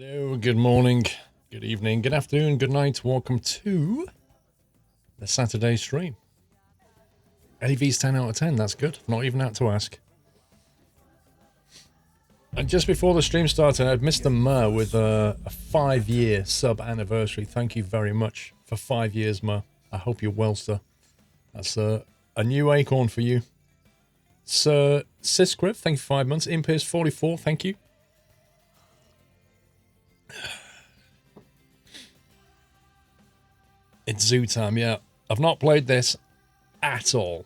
Hello, good morning, good evening, good afternoon, good night. Welcome to the Saturday stream. AV's 10 out of 10, that's good. Not even out to ask. And just before the stream started, I'd missed the Mer with a 5-year sub anniversary. Thank you very much for 5 years, Mer. I hope you're well, sir. That's a new acorn for you. Sir Siscriv, thank you for 5 months. Impierce 44, thank you. It's zoo time, yeah. I've not played this at all,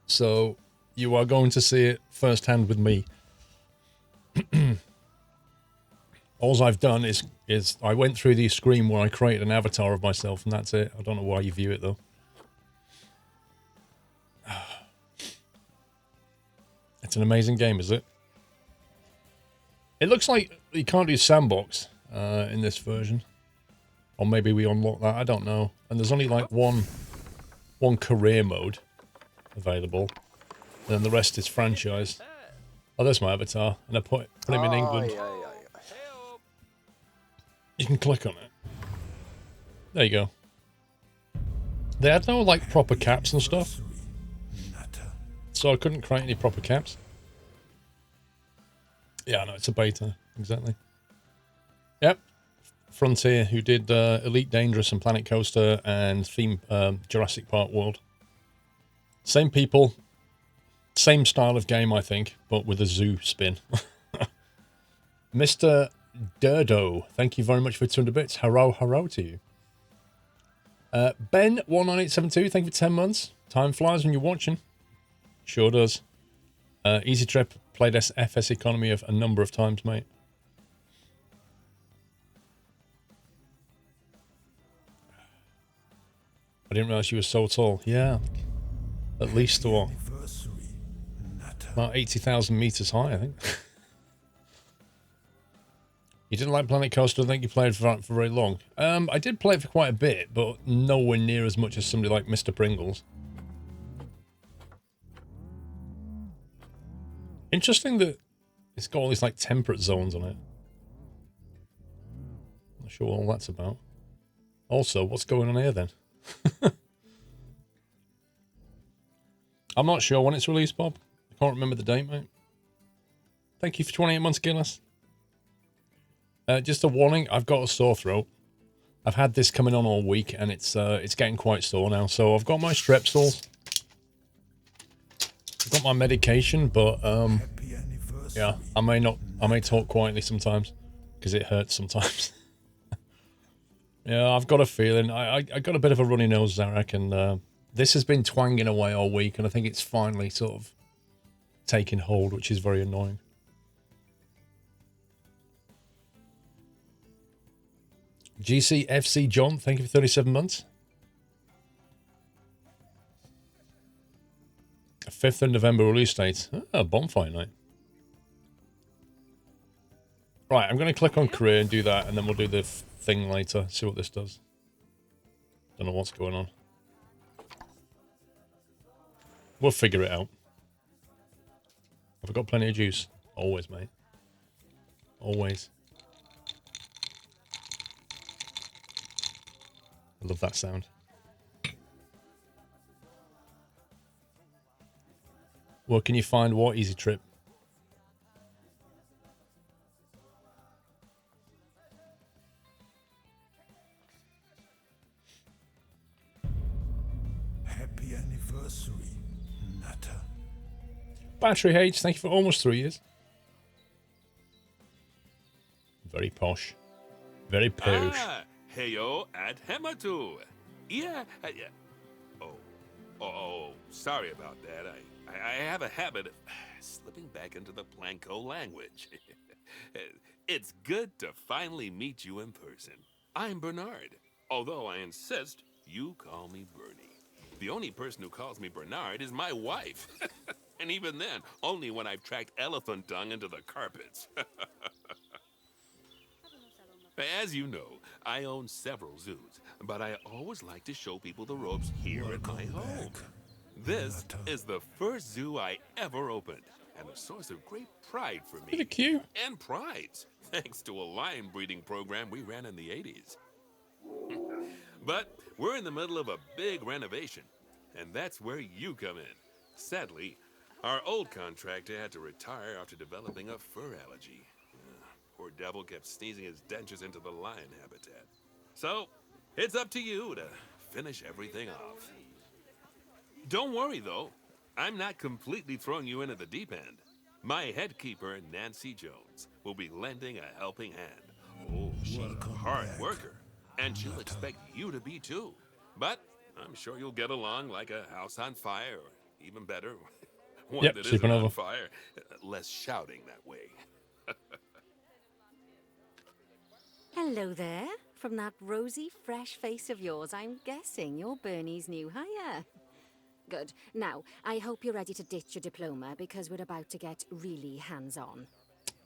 so you are going to see it firsthand with me. All I've done is I went through the screen where I created an avatar of myself, and that's it. I don't know why you view it, though. It's an amazing game, is it? It looks like you can't do sandbox in this version. Or maybe we unlock that, I don't know. And there's only like one career mode available. And then the rest is franchise. Oh, there's my avatar. And I put him in England. You can click on it. There you go. They had no like proper caps and stuff. So I couldn't create any proper caps. Yeah, no, it's a beta. Exactly. Yep. Frontier, who did Elite Dangerous and Planet Coaster and theme Jurassic Park World. Same people, same style of game, I think, but with a zoo spin. Mr. Durdo, thank you very much for 200 bits. Hurrah to you. Ben19872, thank you for 10 months. Time flies when you're watching. Sure does. Easy Trip, played FS Economy a number of times, mate. I didn't realize you were so tall. Yeah. At least what? About 80,000 meters high, I think. You didn't like Planet Coaster? I think you played for very long. I did play it for quite a bit, but nowhere near as much as somebody like Mr. Pringles. Interesting that it's got all these like temperate zones on it. Not sure what all that's about. Also, what's going on here then? I'm not sure when it's released, Bob. I can't remember the date, mate. Thank you for 28 months, Guinness. Just a warning, I've got a sore throat. I've had this coming on all week, and it's getting quite sore now. So I've got my Strepsils. I've got my medication, but yeah, I may talk quietly sometimes because it hurts sometimes. Yeah, I've got a feeling. I got a bit of a runny nose, Zarek, and this has been twanging away all week, and I think it's finally sort of taking hold, which is very annoying. GCFC John, thank you for 37 months. 5th of November release date. Oh, bonfire night. Right, I'm going to click on career and do that, and then we'll do the thing later, see what this does. Don't know what's going on. We'll figure it out. Have I got plenty of juice? Always, mate. Always. I love that sound. Where can you find what Easy Trip? Happy anniversary, Nutter. Battery H, thank you for almost 3 years. Very posh. Very posh. Ah, heyo at Hematu. Yeah. Oh, sorry about that. I have a habit of slipping back into the Planko language. It's good to finally meet you in person. I'm Bernard, although I insist you call me Bernie. The only person who calls me Bernard is my wife. And even then, only when I've tracked elephant dung into the carpets. As you know, I own several zoos, but I always like to show people the ropes here at my home. This is the first zoo I ever opened, and a source of great pride for me. Look at you. And prides. thanks to a lion breeding program we ran in the 80s. But we're in the middle of a big renovation, and that's where you come in. Sadly, our old contractor had to retire after developing a fur allergy. Poor devil kept sneezing his dentures into the lion habitat. So, it's up to you to finish everything off. Don't worry, though. I'm not completely throwing you in at the deep end. My head keeper, Nancy Jones, will be lending a helping hand. Oh, she's a hard worker, and she'll expect you to be too. But I'm sure you'll get along like a house on fire, or even better, one Yep, that isn't on supernova. fire. Less shouting that way. Hello there. From that rosy, fresh face of yours, I'm guessing you're Bernie's new hire. Good. Now, I hope you're ready to ditch your diploma because we're about to get really hands-on.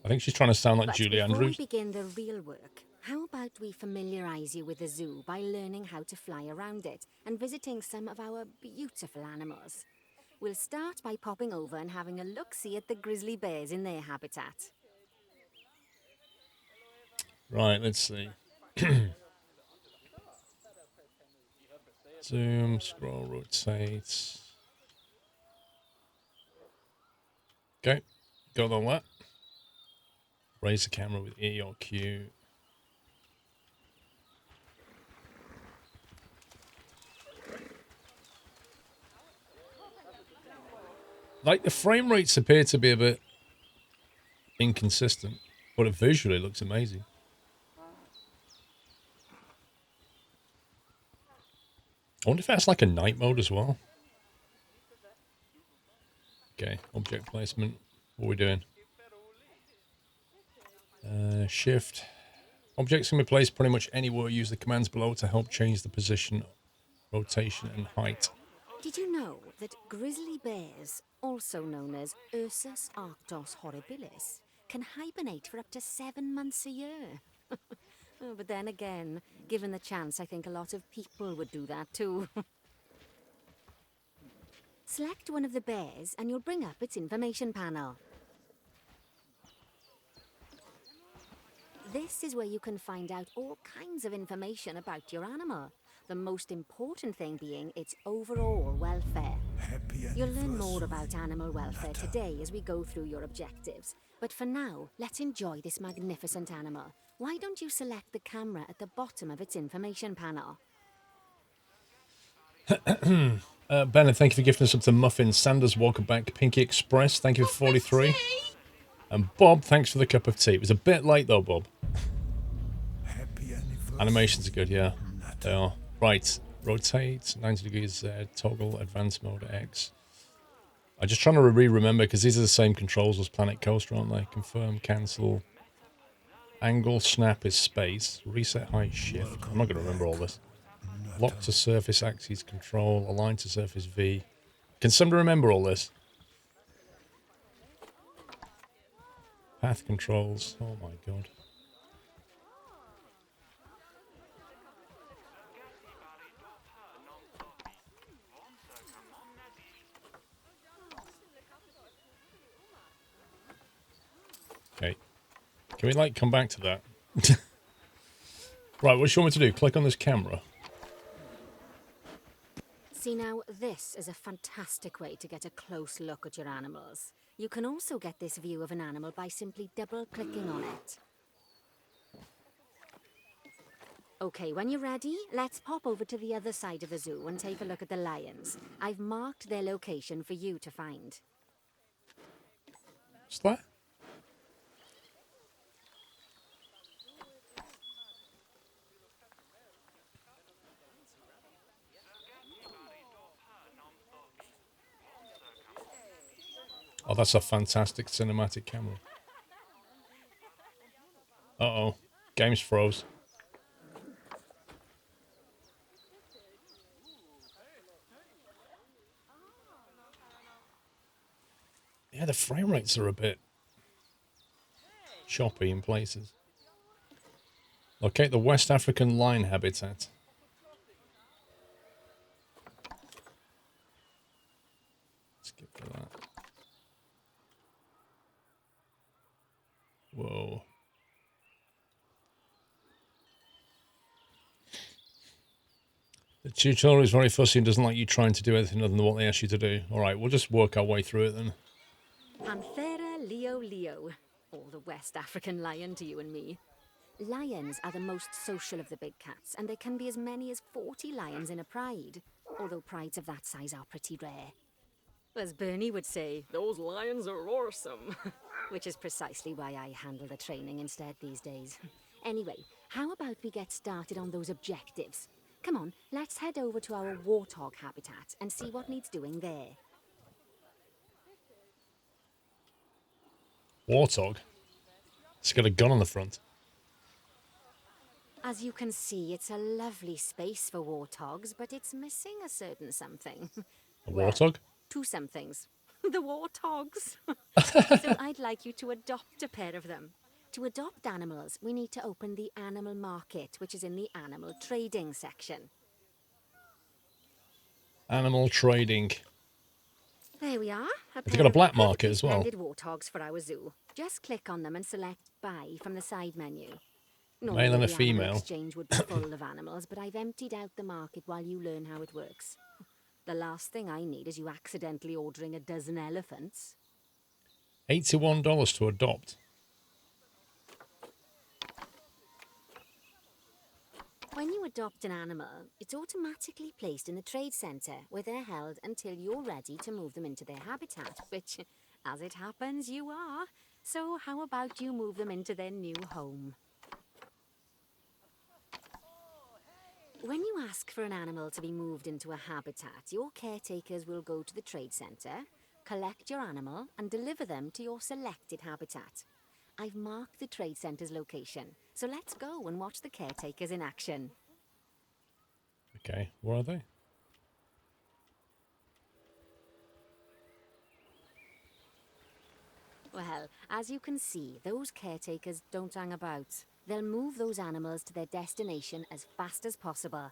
I think she's trying to sound like But Julie before Andrews. we begin the real work, how about we familiarize you with the zoo by learning how to fly around it and visiting some of our beautiful animals? We'll start by popping over and having a look-see at the grizzly bears in their habitat. Right, let's see. Zoom, scroll, rotate. Okay, got all that. Raise the camera with E or Q. Like, the frame rates appear to be a bit inconsistent, but it visually looks amazing. I wonder if that's like a night mode as well. Okay, object placement. What are we doing? Shift. Objects can be placed pretty much anywhere. Use the commands below to help change the position, rotation, and height. Did you know that grizzly bears, also known as Ursus arctos horribilis, can hibernate for up to 7 months a year? Oh, but then again, given the chance, I think a lot of people would do that too. Select one of the bears and you'll bring up its information panel. This is where you can find out all kinds of information about your animal. The most important thing being its overall welfare. You'll learn more about animal welfare today as we go through your objectives. But for now, let's enjoy this magnificent animal. Why don't you select the camera at the bottom of its information panel? Bennett, thank you for gifting us up to Muffin. Sanders, welcome back. Pinky Express, thank you for 43. And Bob, thanks for the cup of tea. It was a bit late though, Bob. Animations are good, yeah. They are. Right, rotate, 90 degrees Z, toggle, advanced mode X. I'm just trying to remember because these are the same controls as Planet Coaster, aren't they? Confirm, cancel. Angle, snap is space. Reset height, shift. I'm not going to remember all this. Lock to surface axis control. Align to surface V. Can somebody remember all this? Path controls. Oh my god. Okay. Can we, like, come back to that? Right, what do you want me to do? Click on this camera. See now, this is a fantastic way to get a close look at your animals. You can also get this view of an animal by simply double-clicking on it. Okay, when you're ready, let's pop over to the other side of the zoo and take a look at the lions. I've marked their location for you to find. What's that? Oh, that's a fantastic cinematic camera. Uh-oh. Game's froze. Yeah, the frame rates are a bit choppy in places. Locate the West African lion habitat. Skip for that. Whoa. The tutorial is very fussy and doesn't like you trying to do anything other than what they ask you to do. All right, we'll just work our way through it then. Panthera leo, or the West African lion to you and me. Lions are the most social of the big cats, and there can be as many as 40 lions in a pride, although prides of that size are pretty rare. As Bernie would say, those lions are awesome. Which is precisely why I handle the training instead these days. Anyway, how about we get started on those objectives? Come on, let's head over to our warthog habitat and see what needs doing there. Warthog? It's got a gun on the front. As you can see, it's a lovely space for warthogs, but it's missing a certain something. A warthog? Two somethings. The warthogs. So I'd like you to adopt a pair of them. To adopt animals, we need to open the animal market, which is in the animal trading section. Animal trading. There we are. They've got a black market as well. Splendid warthogs for our zoo. Just click on them and select Buy from the side menu. Male and a the animal female. exchange would be full of animals, but I've emptied out the market while you learn how it works. The last thing I need is you accidentally ordering a dozen elephants. $81 to adopt. When you adopt an animal, it's automatically placed in the trade centre, where they're held until you're ready to move them into their habitat, which, as it happens, you are. So how about you move them into their new home? When you ask for an animal to be moved into a habitat, your caretakers will go to the trade centre, collect your animal and deliver them to your selected habitat. I've marked the trade centre's location, so let's go and watch the caretakers in action. Okay, where are they? Well, as you can see, those caretakers don't hang about. They'll move those animals to their destination as fast as possible.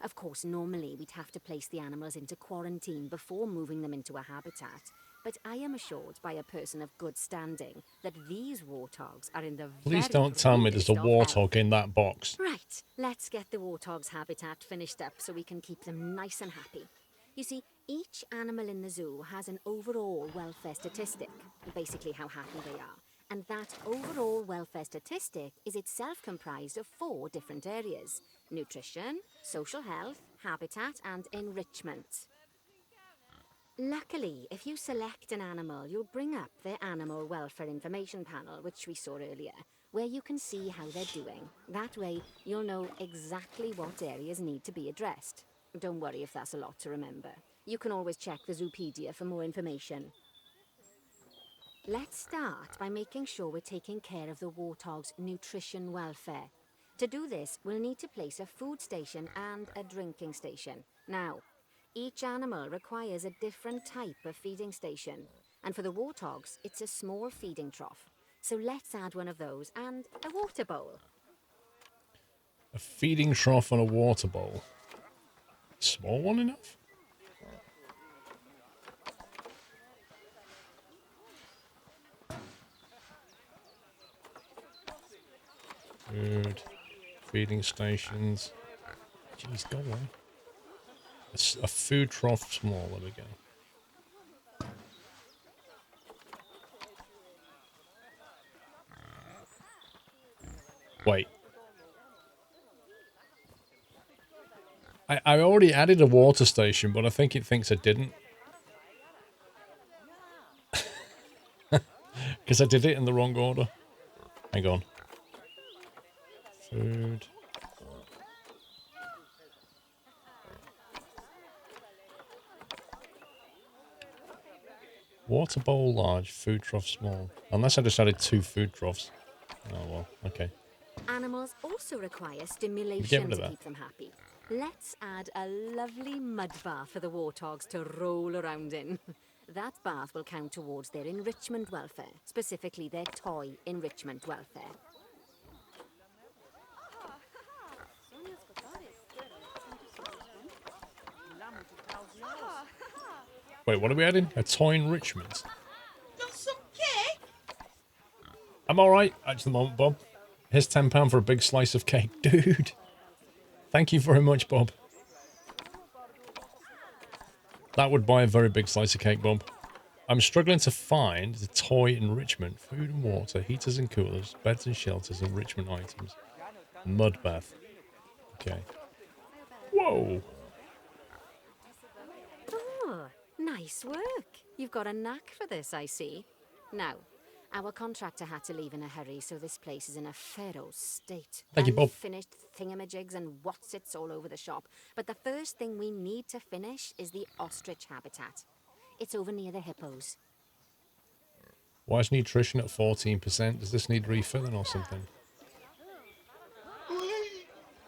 Of course, normally we'd have to place the animals into quarantine before moving them into a habitat, but I am assured by a person of good standing that these warthogs are in the Please don't tell me there's a warthog in that box. Right, let's get the warthog's habitat finished up so we can keep them nice and happy. You see, each animal in the zoo has an overall welfare statistic, basically how happy they are. And that overall welfare statistic is itself comprised of 4 different areas: nutrition, social health, habitat, and enrichment. Luckily, if you select an animal, you'll bring up their animal welfare information panel, which we saw earlier, where you can see how they're doing. That way, you'll know exactly what areas need to be addressed. Don't worry if that's a lot to remember. You can always check the Zoopedia for more information. Let's start by making sure we're taking care of the warthog's nutrition welfare. To do this, we'll need to place a food station and a drinking station. Now, each animal requires a different type of feeding station. And for the warthogs, it's a small feeding trough. So let's add one of those and a water bowl. A feeding trough and a water bowl. Small one enough? Food, feeding stations. Jeez, go on. A food trough small, there we go. Wait. I already added a water station, but I think it thinks I didn't. Because I did it in the wrong order. Hang on. Food. Water bowl large, food trough small. Unless I just added 2 food troughs. Oh well, okay. Animals also require stimulation to that. keep them happy. Let's add a lovely mud bath for the warthogs to roll around in. That bath will count towards their enrichment welfare, specifically their toy enrichment welfare. Wait, what are we adding? A toy enrichment. Got some cake? I'm alright at the moment, Bob. Here's £10 for a big slice of cake. Dude. Thank you very much, Bob. That would buy a very big slice of cake, Bob. I'm struggling to find the toy enrichment. Food and water, heaters and coolers, beds and shelters, enrichment items. Mud bath. Okay. Whoa! Oh, nice work. You've got a knack for this, I see. Now, our contractor had to leave in a hurry, so this place is in a feral state. Thank you, Bob. Unfinished thingamajigs and whatsits all over the shop. But the first thing we need to finish is the ostrich habitat. It's over near the hippos. Why is nutrition at 14%? Does this need refilling or something?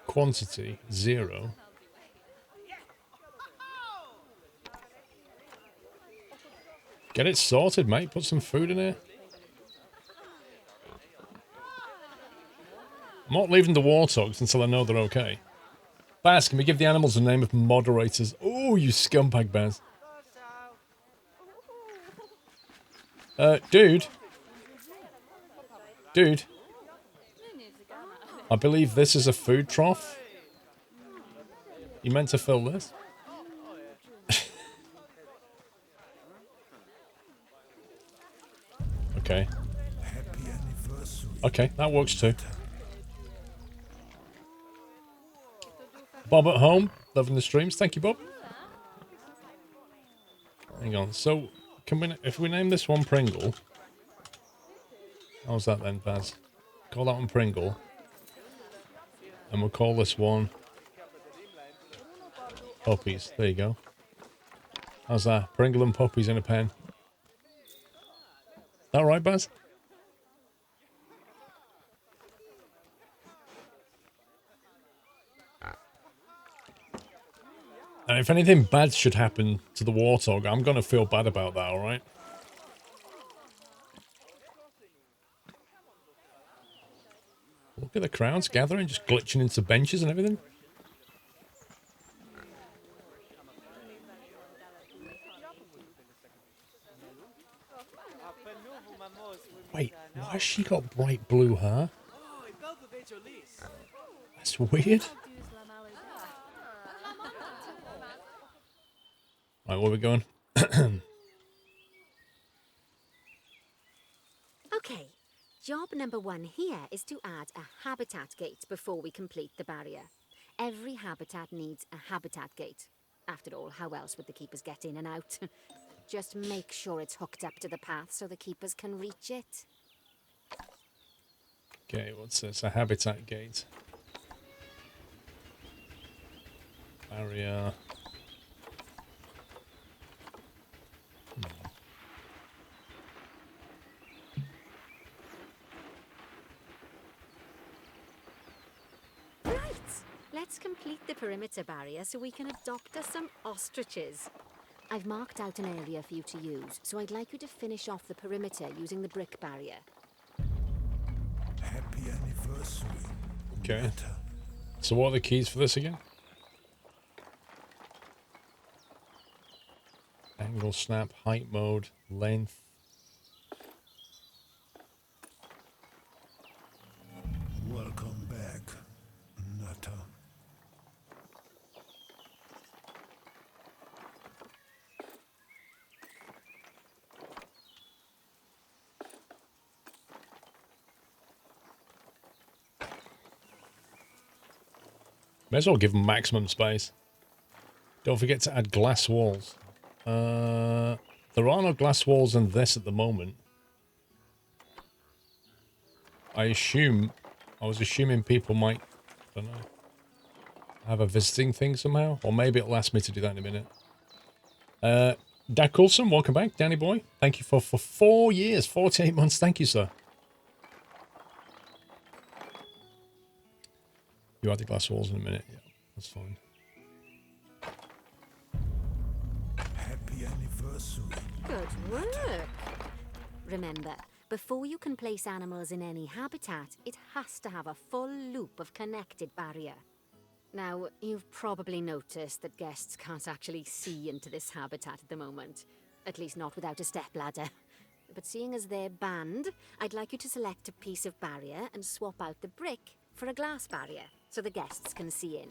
Quantity, 0. Get it sorted, mate. Put some food in here. I'm not leaving the warthogs until I know they're okay. Baz, can we give the animals the name of moderators? Oh, you scumbag, Baz. Dude. Dude. I believe this is a food trough. You meant to fill this? Okay. Okay, that works too. Bob at home, loving the streams. Thank you, Bob. Hang on. So, can we, if we name this one Pringle? How's that then, Baz? Call that one Pringle. And we'll call this one Puppies. There you go. How's that? Pringle and Puppies in a pen. That right, Baz? And if anything bad should happen to the warthog, I'm going to feel bad about that, alright? Look at the crowds gathering, just glitching into benches and everything. Wait, why has she got bright blue hair? That's weird. Right, where are we going? Okay, job number 1 here is to add a habitat gate before we complete the barrier. Every habitat needs a habitat gate. After all, how else would the keepers get in and out? Just make sure it's hooked up to the path so the keepers can reach it. Okay, what's this? A habitat gate. Barrier. Right, let's complete the perimeter barrier so we can adopt us some ostriches. I've marked out an area for you to use, so I'd like you to finish off the perimeter using the brick barrier. Happy anniversary. Okay. So what are the keys for this again? Angle, snap, height mode, length. Welcome back, Nutter. May as well give them maximum space. Don't forget to add glass walls. There are no glass walls in this at the moment. I was assuming people might, I don't know, have a visiting thing somehow. Or maybe it'll ask me to do that in a minute. Dan Coulson, welcome back. Danny boy, thank you for 4 years, 48 months. Thank you, sir. You add the glass walls in a minute. Yeah, that's fine. Happy anniversary. Good work. Remember, before you can place animals in any habitat, it has to have a full loop of connected barrier. Now, you've probably noticed that guests can't actually see into this habitat at the moment. At least not without a stepladder. But seeing as they're banned, I'd like you to select a piece of barrier and swap out the brick for a glass barrier, so the guests can see in.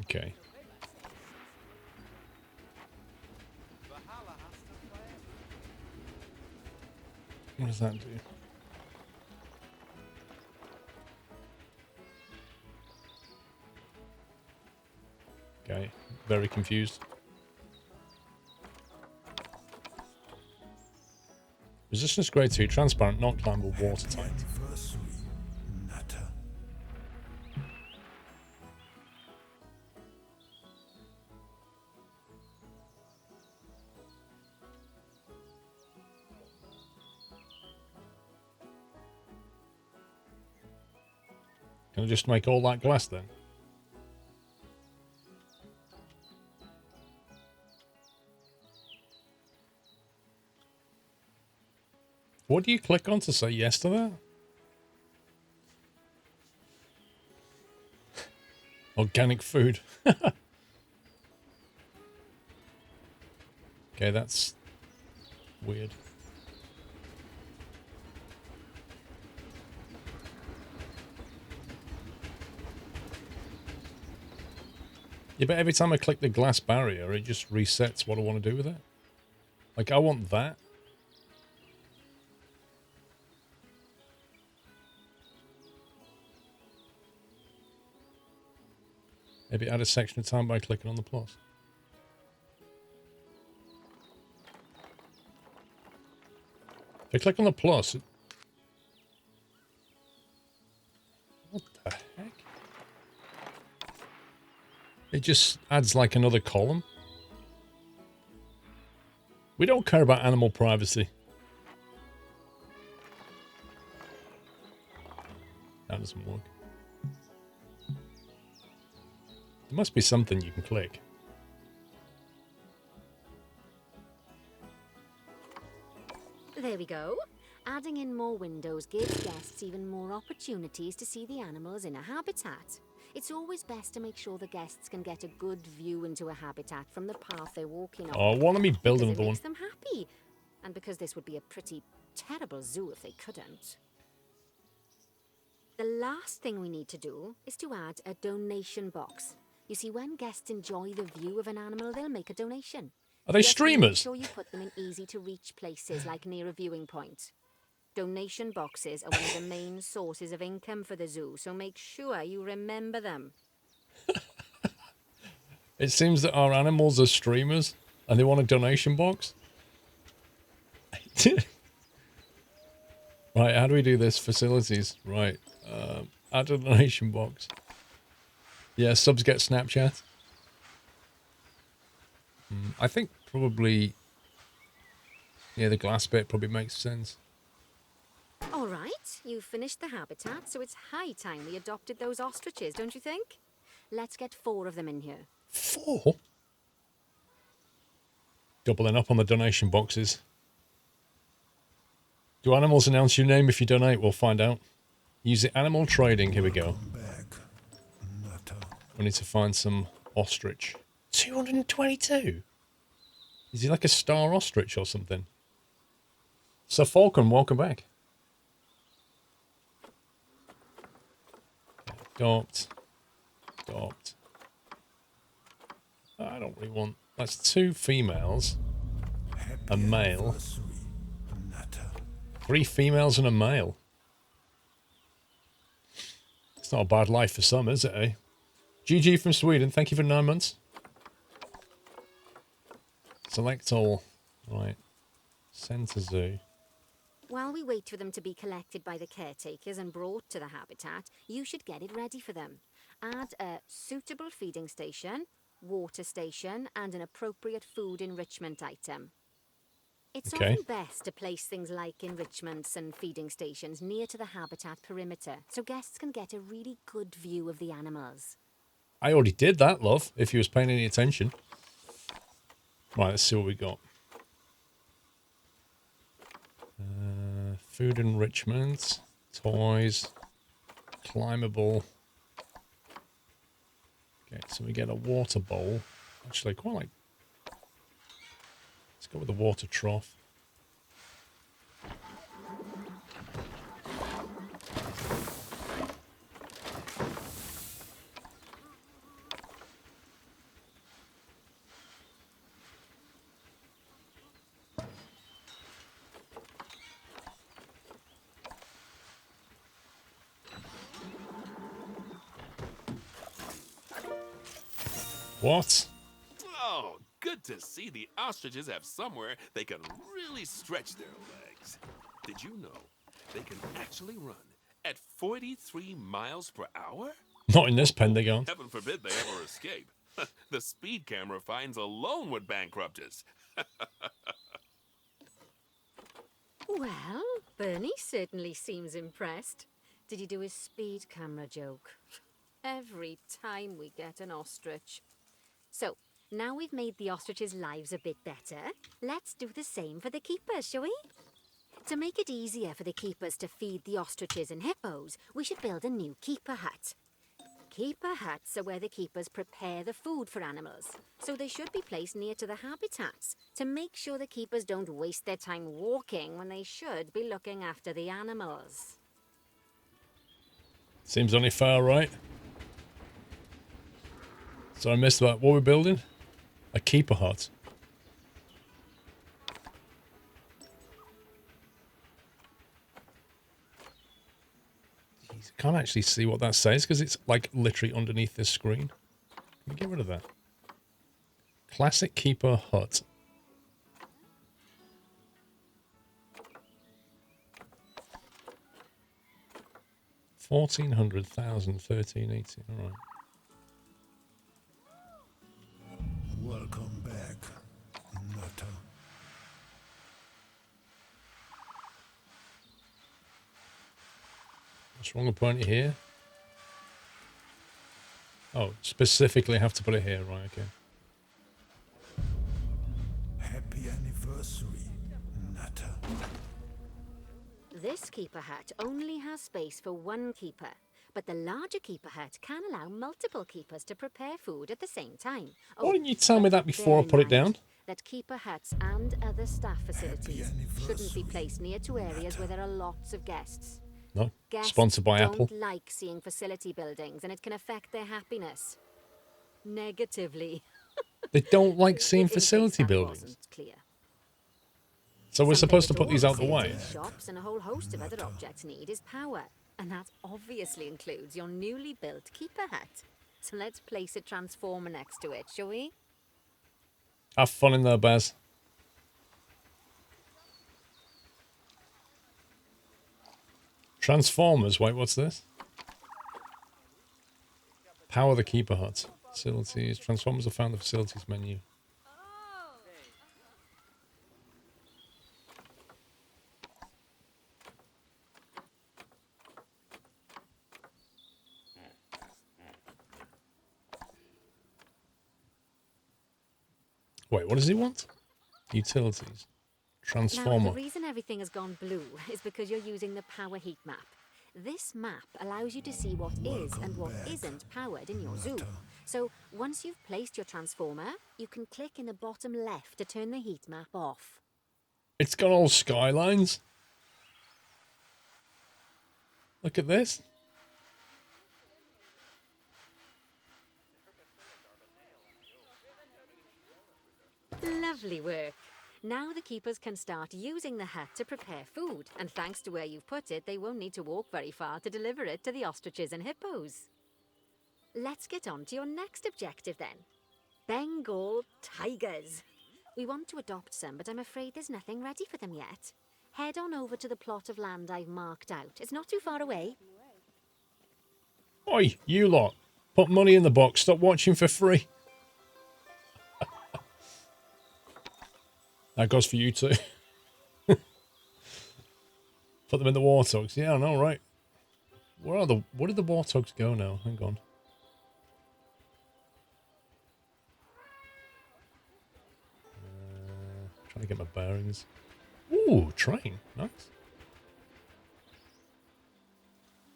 Okay. What does that do? Okay, very confused. Resistance grade 2, transparent, not climbable, watertight. Anniversary. Nutter. Can I just make all that glass then? What do you click on to say yes to that? Organic food. Okay, that's weird. Yeah, but every time I click the glass barrier, it just resets what I want to do with it. Like, I want that. Maybe add a section of time by clicking on the plus. If I click on the plus... What the heck? It just adds like another column. We don't care about animal privacy. That doesn't work. There must be something you can click. There we go. Adding in more windows gives guests even more opportunities to see the animals in a habitat. It's always best to make sure the guests can get a good view into a habitat from the path they're walking on. Oh, why don't we build because another it one? makes them happy. And because this would be a pretty terrible zoo if they couldn't. The last thing we need to do is to add a donation box. You see, when guests enjoy the view of an animal, they'll make a donation. Are they Make streamers? sure you put them in easy-to-reach places, like near a viewing point. Donation boxes are one of the main sources of income for the zoo, so make sure you remember them. It seems that our animals are streamers and they want a donation box. Right, how do we do this? Facilities. Right. Add a donation box. Yeah, subs get Snapchat. I think probably... Yeah, the glass bit probably makes sense. All right, you've finished the habitat, so it's high time we adopted those ostriches, don't you think? Let's get 4 of them in here. 4? Doubling up on the donation boxes. Do animals announce your name if you donate? We'll find out. Use the animal trading. Here we go. Back. Nutter. We need to find some ostrich. 222? Is he like a star ostrich or something? Sir Falcon, welcome back. Adopt. Adopt. I don't really want... That's 2 females. A male. Anniversary. Nutter. 3 females and a male. It's not a bad life for some, is it, eh? GG from Sweden, thank you for 9 months. Select all. Right. Send to zoo. While we wait for them to be collected by the caretakers and brought to the habitat, you should get it ready for them. Add a suitable feeding station, water station, and an appropriate food enrichment item. It's Okay. often best to place things like enrichments and feeding stations near to the habitat perimeter, so guests can get a really good view of the animals. I already did that, love, if you was paying any attention. Right, let's see what we got. Food enrichment, toys, climbable. Okay, so we get a water bowl. Actually, quite like... Let's go with the water trough. What? Oh, good to see the ostriches have somewhere they can really stretch their legs. Did you know they can actually run at 43 miles per hour? Not in this pen, they can't. Heaven forbid they ever escape. The speed camera fines alone would bankrupt us. Well, Bernie certainly seems impressed. Did he do his speed camera joke? Every time we get an ostrich. So, now we've made the ostriches' lives a bit better, let's do the same for the keepers, shall we? To make it easier for the keepers to feed the ostriches and hippos, we should build a new keeper hut. Keeper huts are where the keepers prepare the food for animals, so they should be placed near to the habitats to make sure the keepers don't waste their time walking when they should be looking after the animals. Seems only fair, right? So I missed that. What we're building? A keeper hut. Jeez, I can't actually see what that says because it's like literally underneath this screen. Can we get rid of that? Classic keeper hut. $1,400,000, all right. Welcome back, Nutter. What's wrong with putting it here? Oh, specifically have to put it here, right, okay. Happy anniversary, Nutter. This keeper hut only has space for one keeper, but the larger keeper hut can allow multiple keepers to prepare food at the same time. Why didn't you tell me that before I put it down? That keeper huts and other staff facilities shouldn't be placed near to areas where there are lots of guests. No, Guests sponsored by don't Apple. like seeing facility buildings, and it can affect their happiness negatively. They don't like seeing In case facility that buildings. wasn't clear. So we're Something supposed to that put these all out the way. facilities, shops and a whole host of other objects need is power, and that obviously includes your newly built keeper hut. So let's place a transformer next to it, shall we? Have fun in there, Baz. Transformers, wait, what's this? Power the keeper hut. Facilities. Transformers are found in the facilities menu. Wait, what does he want? Utilities. Now, Transformer. the reason everything has gone blue is because you're using the power heat map. This map allows you to see what is and what isn't powered in your zoo. So once you've placed your transformer, you can click in the bottom left to turn the heat map off. It's got all skylines. Look at this. Lovely work. Now the keepers can start using the hut to prepare food, and thanks to where you've put it, they won't need to walk very far to deliver it to the ostriches and hippos. Let's get on to your next objective then. Bengal tigers. We want to adopt some, but I'm afraid there's nothing ready for them yet. Head on over to the plot of land I've marked out. It's not too far away. Oi, you lot. Put money in the box. Stop watching for free. That goes for you too. Put them in the warthogs. Yeah, I know, right? Where did the warthogs go now? Hang on. Trying to get my bearings. Ooh, train. Nice.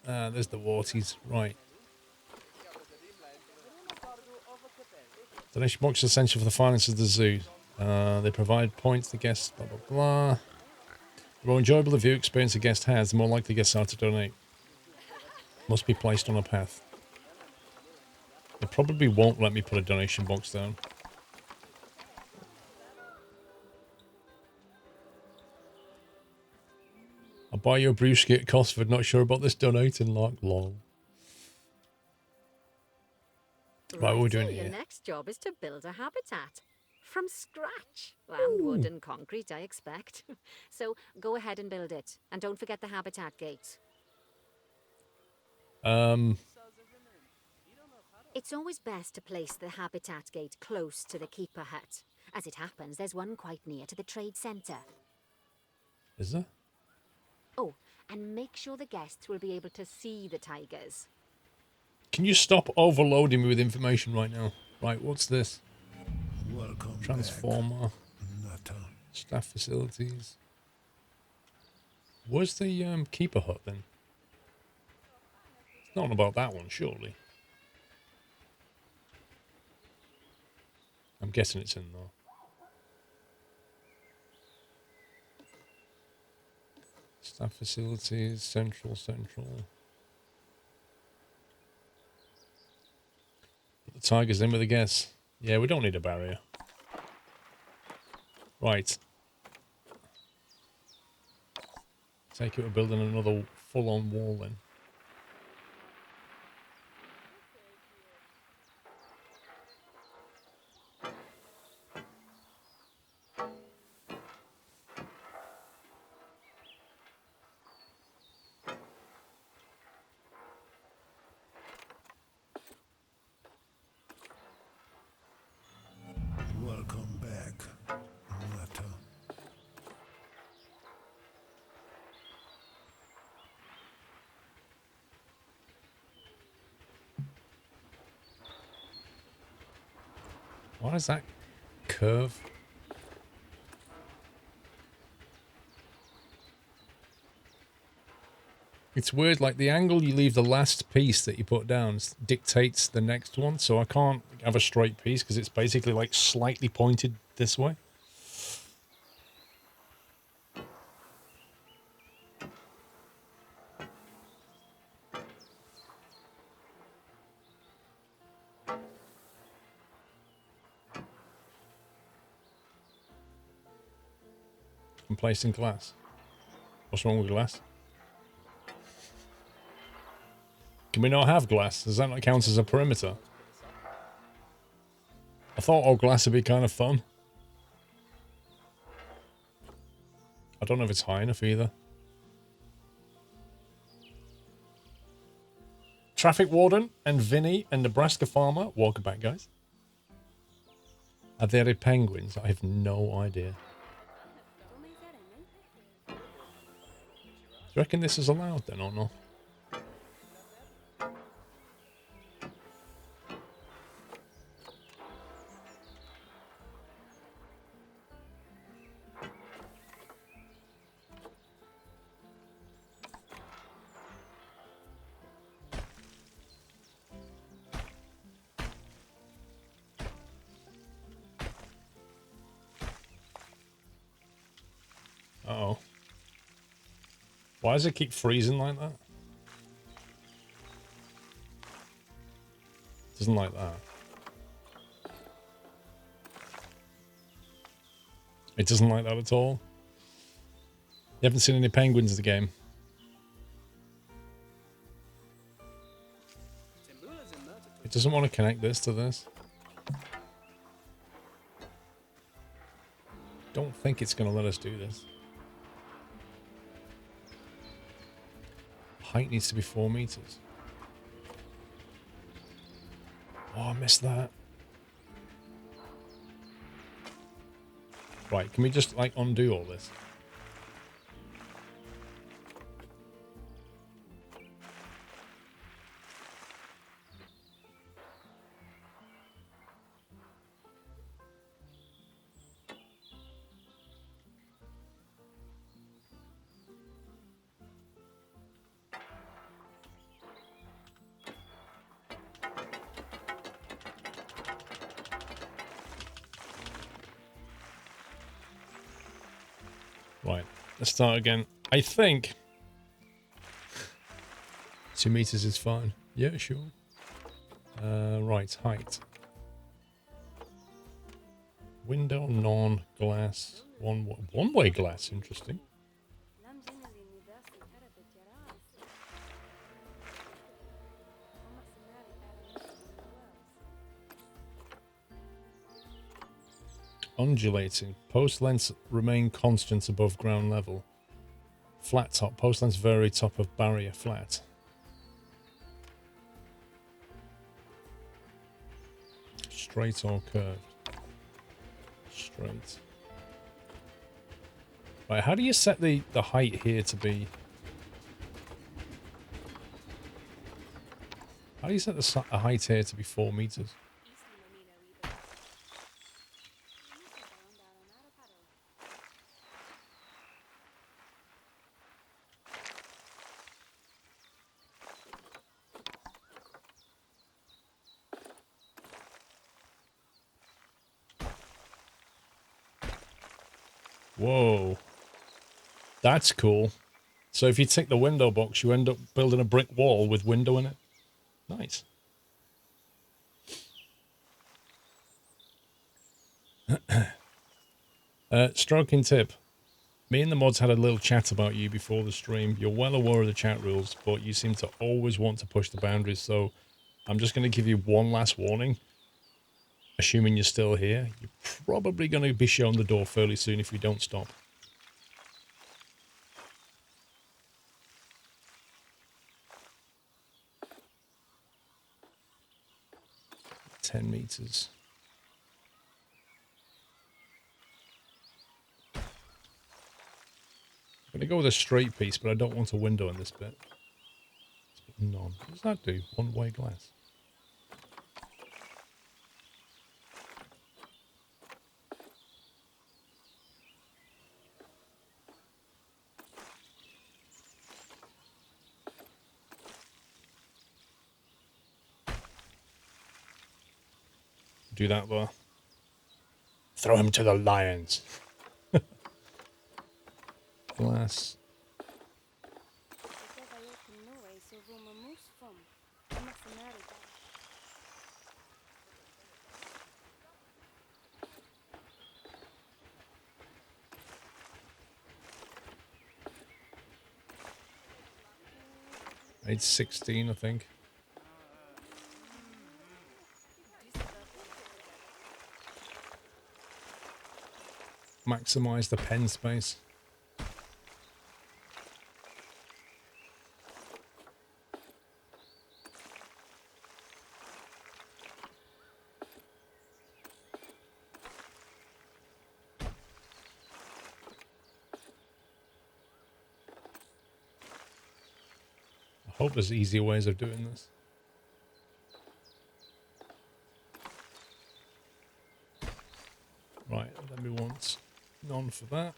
There's the warties. Right. Donation box is essential for the finances of the zoo. They provide points to guests, blah, blah, blah. The more enjoyable the view experience a guest has, the more likely guests are to donate. Must be placed on a path. It probably won't let me put a donation box down. I'll buy you a brewski at Cosford, not sure about this donating, like, lol. Right, what are we doing Your here? next job is to build a habitat. From scratch. Land, wood and concrete, I expect. So go ahead and build it. And don't forget the habitat gate. It's always best to place the habitat gate close to the keeper hut. As it happens, there's one quite near to the trade centre. Is there? Oh, and make sure the guests will be able to see the tigers. Can you stop overloading me with information right now? Right, what's this? Welcome Transformer. back, Nutter. Staff facilities. Where's the keeper hut then? It's not about that one, surely. I'm guessing it's in there. Staff facilities, central. Put the tigers in with a guess. Yeah, we don't need a barrier. Right. Take it, we're building another full-on wall then. Welcome back, Nutter. Why does that curve? It's weird, like the angle you leave the last piece that you put down dictates the next one, so I can't have a straight piece because it's basically like slightly pointed this way. I'm placing glass. What's wrong with glass? Can we not have glass? Does that not count as a perimeter? I thought all glass would be kind of fun. I don't know if it's high enough either. Traffic warden and Vinny and Nebraska farmer. Welcome back, guys. Are there penguins? I have no idea. Do you reckon this is allowed then or not? Uh-oh. Why does it keep freezing like that? Doesn't like that. It doesn't like that at all. You haven't seen any penguins in the game. It doesn't want to connect this to this. Don't think it's going to let us do this. Height needs to be 4 meters. Oh, I missed that. Right, can we just, like, undo all this? Right, let's start again. I think 2 meters is fine. Yeah, sure. Right, height. Window, non-glass, one-way glass. Interesting. Undulating. Post lengths remain constant above ground level. Flat top. Post lengths vary top of barrier flat. Straight or curved? Straight. Right, how do you set the height here to be... How do you set the height here to be 4 meters? Whoa. That's cool. So if you take the window box, you end up building a brick wall with window in it. Nice. Stroking tip. Me and the mods had a little chat about you before the stream. You're well aware of the chat rules, but you seem to always want to push the boundaries, so I'm just going to give you one last warning. Assuming you're still here, you're probably going to be shown the door fairly soon if you don't stop. $10 meters. I'm going to go with a straight piece, but I don't want a window in this bit. None. What does that do? One-way glass. Do that, though. Throw him to the lions. Glass. Age 16, I think. Maximize the pen space. I hope there's easier ways of doing this. Right, let me want none for that.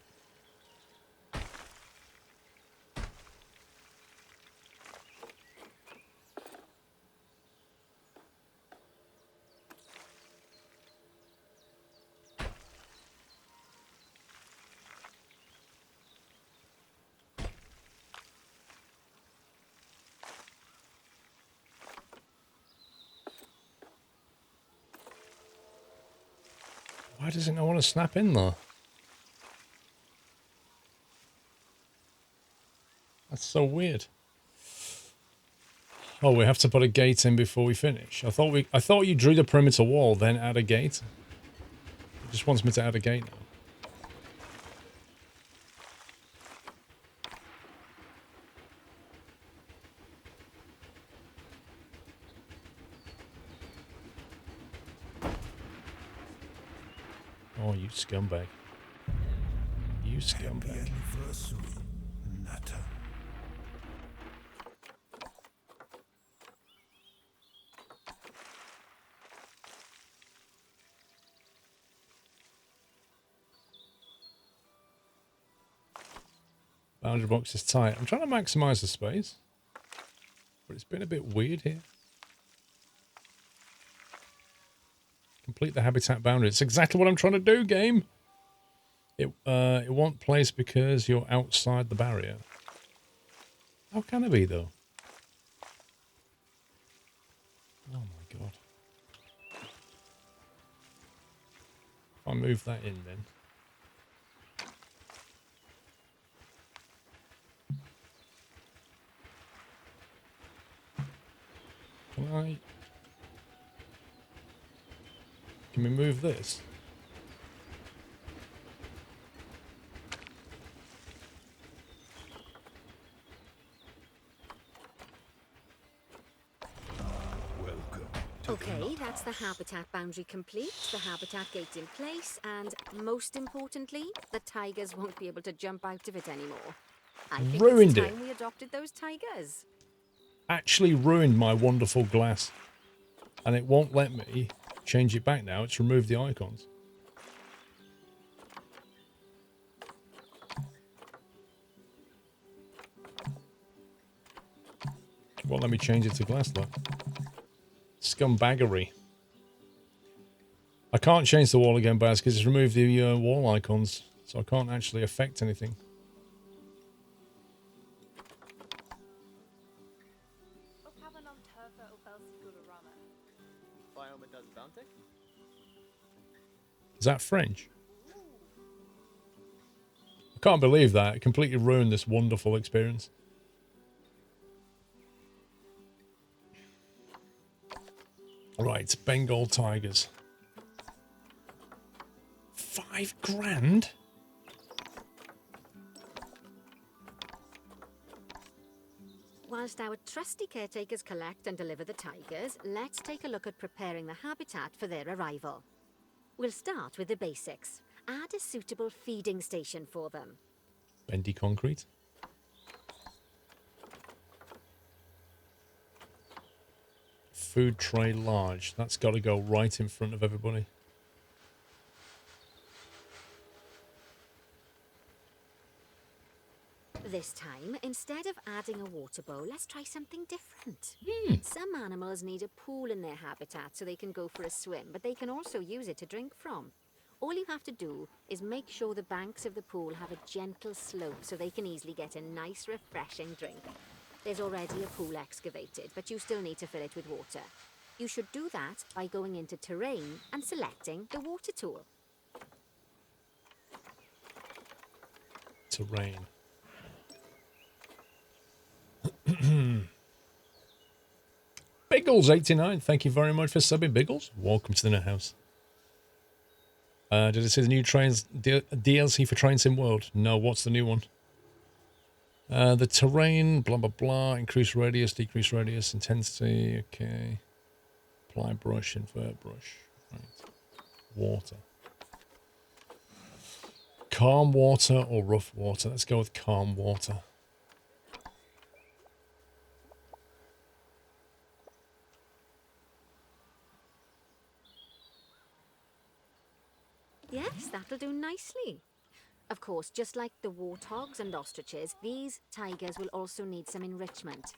Why does it not want to snap in there? That's so weird. Oh, we have to put a gate in before we finish. I thought you drew the perimeter wall, then add a gate. It just wants me to add a gate now. Oh, you scumbag. You scumbag. Boundary box is tight. I'm trying to maximize the space, but it's been a bit weird here. Complete the habitat boundary. It's exactly what I'm trying to do, game. It won't place because you're outside the barrier. How can it be, though? Oh my god. If I move that in, then. Can we move this? Okay, that's the habitat boundary complete, the habitat gate in place, and most importantly, the tigers won't be able to jump out of it anymore. I think Ruined it's it. time we adopted those tigers. Actually ruined my wonderful glass. And it won't let me change it back now. It's removed the icons. It won't let me change it to glass, look. Scumbaggery. I can't change the wall again, Baz, because it's removed the wall icons. So I can't actually affect anything. Is that French? I can't believe that. It completely ruined this wonderful experience. Right, Bengal tigers. 5 grand? Whilst our trusty caretakers collect and deliver the tigers, let's take a look at preparing the habitat for their arrival. We'll start with the basics. Add a suitable feeding station for them. Bendy concrete. Food tray large. That's got to go right in front of everybody. This time, instead of adding a water bowl, let's try something different. Some animals need a pool in their habitat so they can go for a swim, but they can also use it to drink from. All you have to do is make sure the banks of the pool have a gentle slope so they can easily get a nice, refreshing drink. There's already a pool excavated, but you still need to fill it with water. You should do that by going into terrain and selecting the water tool. Terrain. Biggles89, thank you very much for subbing, Biggles. Welcome to the net house. Did it say the new trains DLC for Train Sim World? No, what's the new one? The terrain, blah blah blah, increase radius, decrease radius, intensity, okay. Apply brush, invert brush. Right. Water. Calm water or rough water? Let's go with calm water. Yes, that'll do nicely. Of course, just like the warthogs and ostriches, these tigers will also need some enrichment.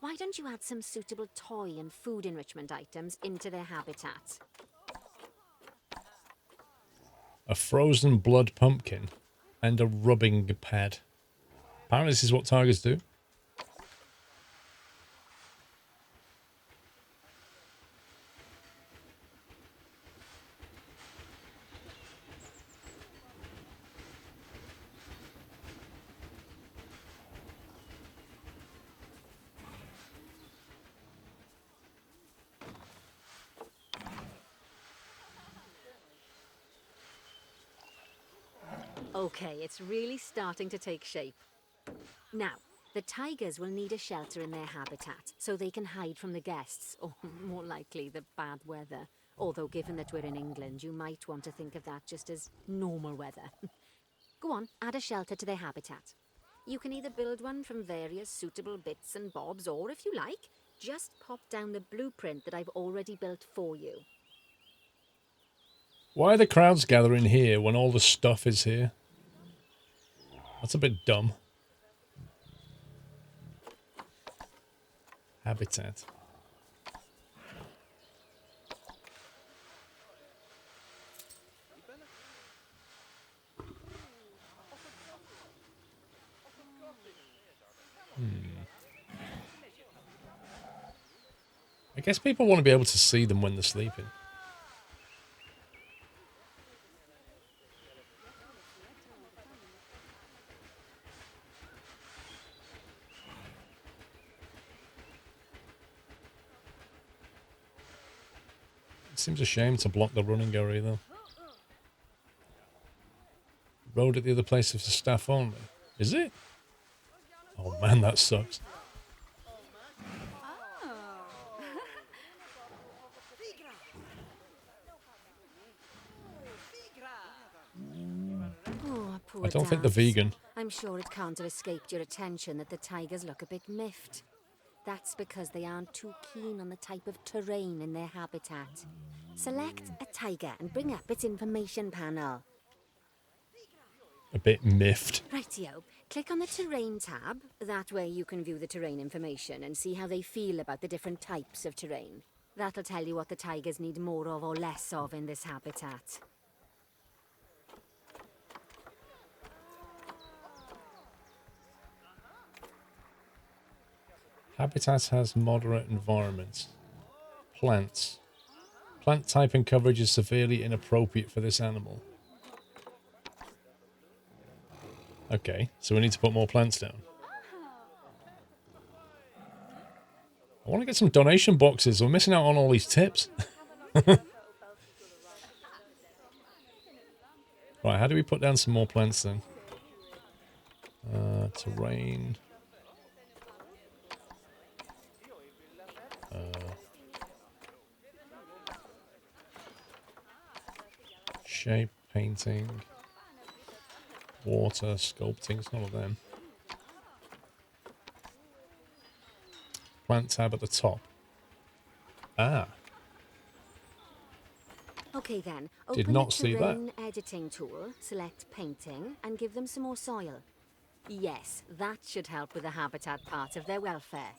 Why don't you add some suitable toy and food enrichment items into their habitat? A frozen blood pumpkin and a rubbing pad. Apparently this is what tigers do. Okay, it's really starting to take shape. Now, the tigers will need a shelter in their habitat so they can hide from the guests, or more likely the bad weather. Although given that we're in England, you might want to think of that just as normal weather. Go on, add a shelter to their habitat. You can either build one from various suitable bits and bobs, or if you like, just pop down the blueprint that I've already built for you. Why are the crowds gathering here when all the stuff is here? That's a bit dumb. Habitat. I guess people want to be able to see them when they're sleeping. It seems a shame to block the running area though. Road at the other place is for staff only. Is it? Oh man, that sucks. don't think they're vegan. I'm sure it can't have escaped your attention that the tigers look a bit miffed. That's because they aren't too keen on the type of terrain in their habitat. Select a tiger and bring up its information panel. A bit miffed. Rightio. Click on the terrain tab. That way you can view the terrain information and see how they feel about the different types of terrain. That'll tell you what the tigers need more of or less of in this habitat. Habitat has moderate environments. Plants. Plant type and coverage is severely inappropriate for this animal. Okay, so we need to put more plants down. I want to get some donation boxes. We're missing out on all these tips. Right, how do we put down some more plants then? Terrain. Shape, painting, water, sculpting, it's none of them. Plant tab at the top. Ah. Okay then, Did open not the see that. terrain editing tool, select painting, and give them some more soil. Yes, that should help with the habitat part of their welfare.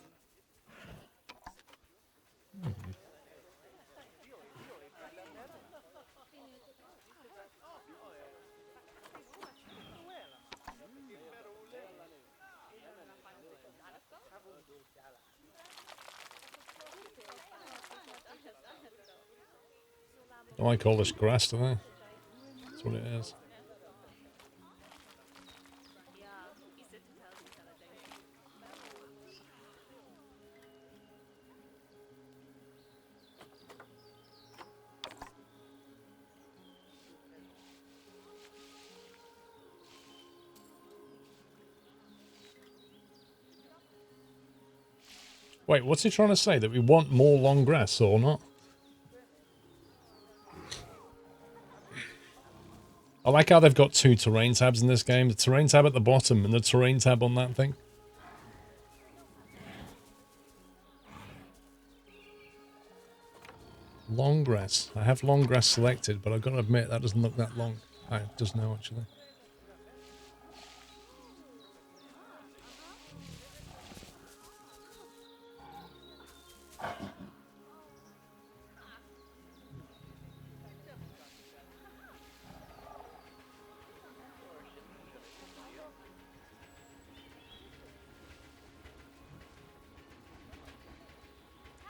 Oh, I call this grass, do they? That's what it is. Wait, what's he trying to say? That we want more long grass or not? I like how they've got two terrain tabs in this game. The terrain tab at the bottom and the terrain tab on that thing. Long grass. I have long grass selected, but I've got to admit that doesn't look that long. Ah, it does now, actually.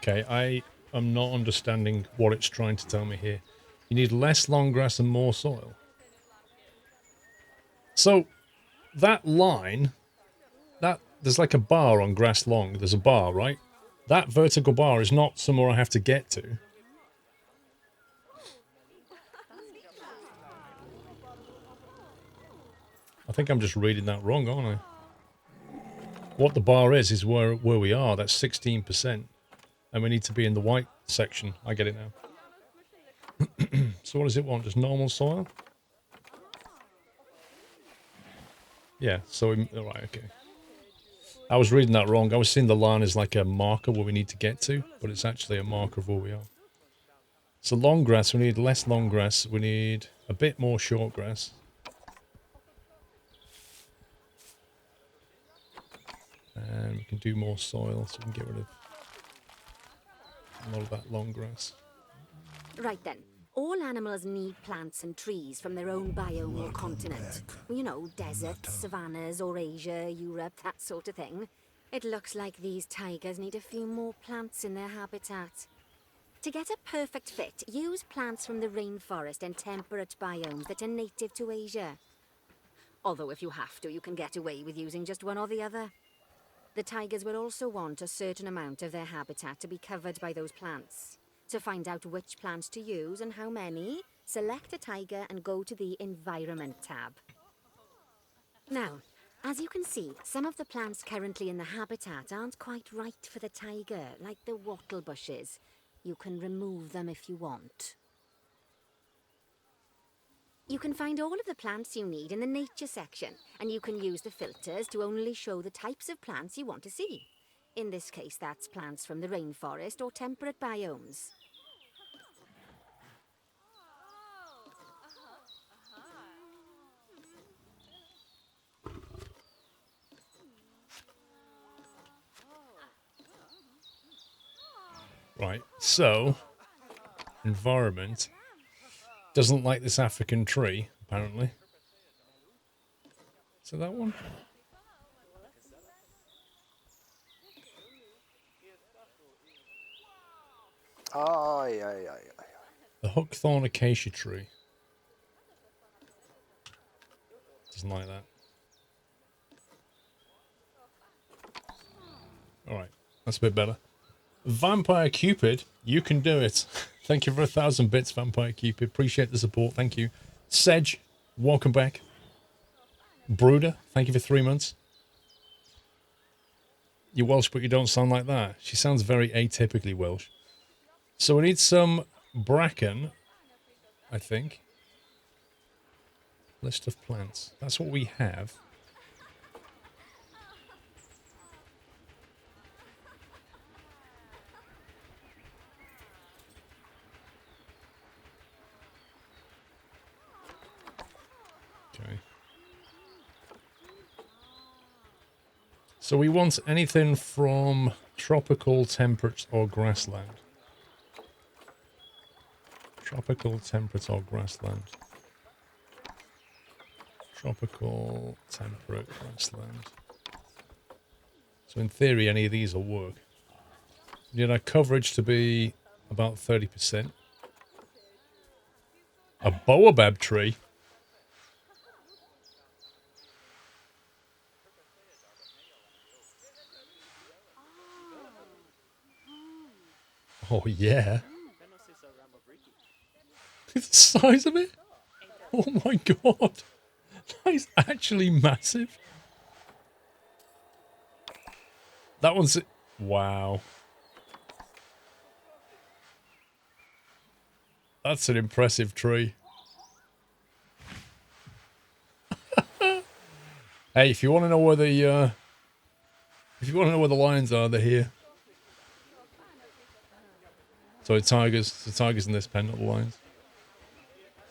Okay, I am not understanding what it's trying to tell me here. You need less long grass and more soil. So, that line, there's like a bar on grass long. There's a bar, right? That vertical bar is not somewhere I have to get to. I think I'm just reading that wrong, aren't I? What the bar is where we are. That's 16%. And we need to be in the white section. I get it now. So what does it want? Just normal soil? Yeah, so alright, okay. I was reading that wrong. I was seeing the line as like a marker where we need to get to, but it's actually a marker of where we are. So long grass, we need less long grass. We need a bit more short grass. And we can do more soil so we can get rid of a lot of that long grass. Right then. All animals need plants and trees from their own biome or continent. You know, deserts, savannas, Eurasia, Europe, that sort of thing. It looks like these tigers need a few more plants in their habitat. To get a perfect fit, use plants from the rainforest and temperate biomes that are native to Asia. Although if you have to, you can get away with using just one or the other. The tigers will also want a certain amount of their habitat to be covered by those plants. To find out which plants to use and how many, select a tiger and go to the Environment tab. Now, as you can see, some of the plants currently in the habitat aren't quite right for the tiger, like the wattle bushes. You can remove them if you want. You can find all of the plants you need in the nature section, and you can use the filters to only show the types of plants you want to see. In this case, that's plants from the rainforest or temperate biomes. Right, so environment doesn't like this African tree, apparently. So that one? Ay, ay, ay, ay. The hookthorn acacia tree. Doesn't like that. Alright, that's a bit better. Vampire Cupid, you can do it. Thank you for 1,000 bits, Vampire Cupid. Appreciate the support. Thank you. Sedge, welcome back. Brooder, thank you for 3 months. You're Welsh, but you don't sound like that. She sounds very atypically Welsh. So we need some bracken, I think. List of plants. That's what we have. Okay. So we want anything from tropical, temperate, or grassland. Tropical, temperate, or grassland. Tropical, temperate, grassland. So in theory, any of these will work. We need our coverage to be about 30%. A baobab tree? Oh, yeah. The size of it? Oh my god. That is actually massive. That one's... Wow. That's an impressive tree. Hey, if you want to know where the... if you want to know where the lions are, they're here. So the tigers in this pen, not the lions.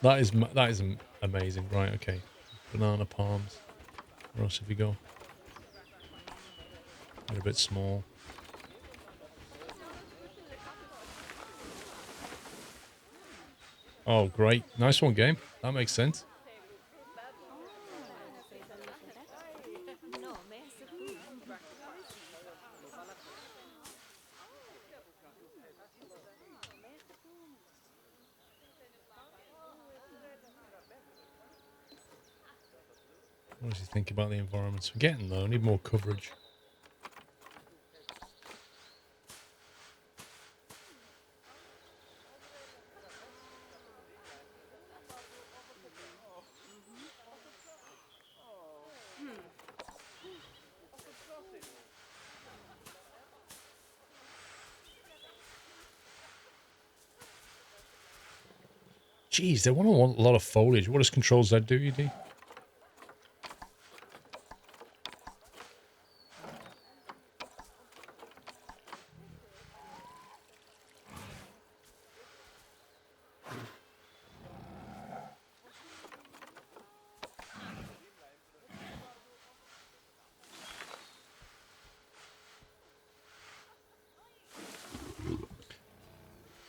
That is amazing. Right, okay. Banana palms. Where else have you got? They're a bit small. Oh, great. Nice one, game. That makes sense. What does he think about the environments? We're getting though. I need more coverage. Jeez, they want a lot of foliage. What does Control Z do, ED?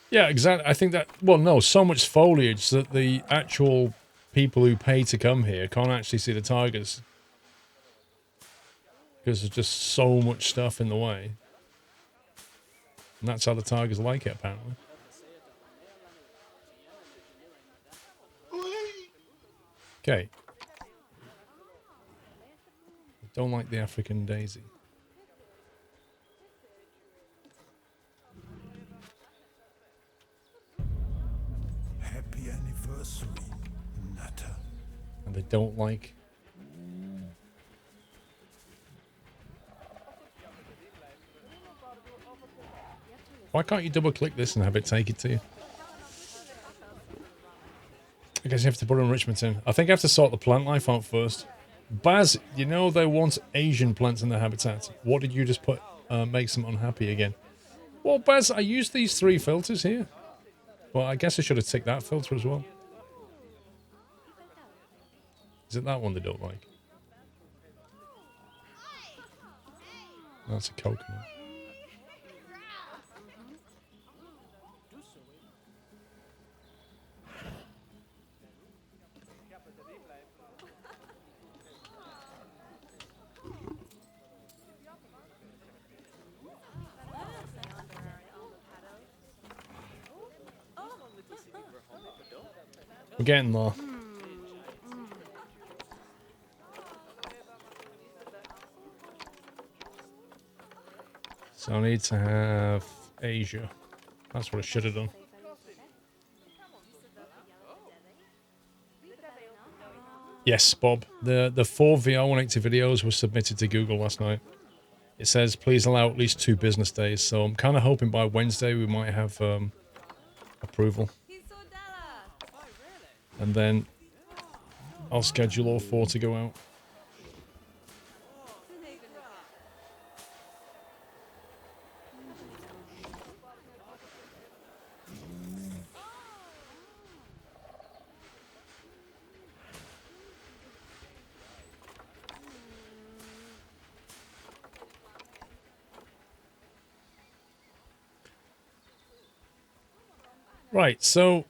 Yeah, exactly. I think that, well, no, so much foliage that the actual people who pay to come here can't actually see the tigers. Because there's just so much stuff in the way. And that's how the tigers like it, apparently. Okay. I don't like the African daisy. Happy anniversary, Nutter. And they don't like... Why can't you double click this and have it take it to you? I guess you have to put enrichment in. I think I have to sort the plant life out first. Baz, you know they want Asian plants in their habitat. What did you just put makes them unhappy again? Well, Baz, I used these 3 filters here. Well, I guess I should have ticked that filter as well. Is it that one they don't like? That's a coconut. We're getting there. So I need to have Asia. That's what I should have done. Yes, Bob. The 4 VR180 videos were submitted to Google last night. It says please allow at least 2 business days. So I'm kind of hoping by Wednesday we might have approval. And then I'll schedule all 4 to go out. Right, so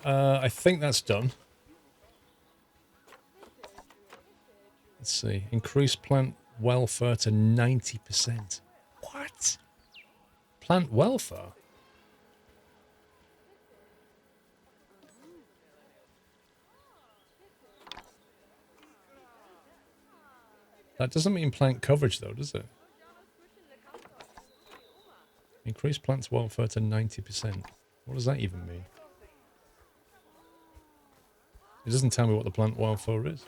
I think that's done. Let's see. Increase plant welfare to 90%. What? Plant welfare? That doesn't mean plant coverage, though, does it? Increase plants' welfare to 90%. What does that even mean? It doesn't tell me what the plant welfare is.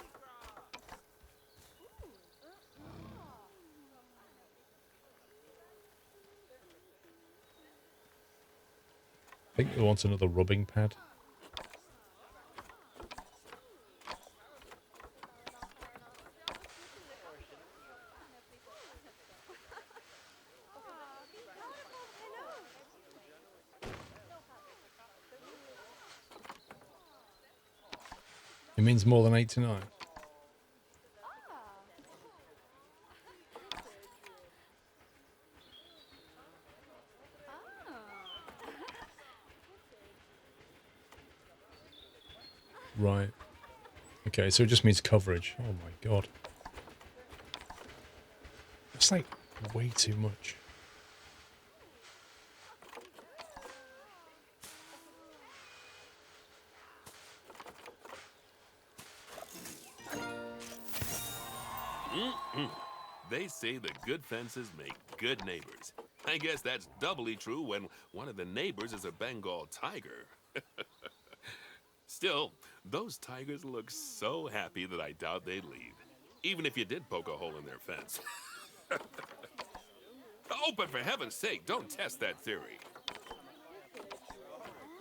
I think we want another rubbing pad. It means more than 8 to 9. Right. Okay, so it just means coverage. Oh my god. It's like way too much. They say the good fences make good neighbors. I guess that's doubly true when one of the neighbors is a Bengal tiger. Still, those tigers look so happy that I doubt they'd leave, even if you did poke a hole in their fence. Oh, but for heaven's sake, don't test that theory.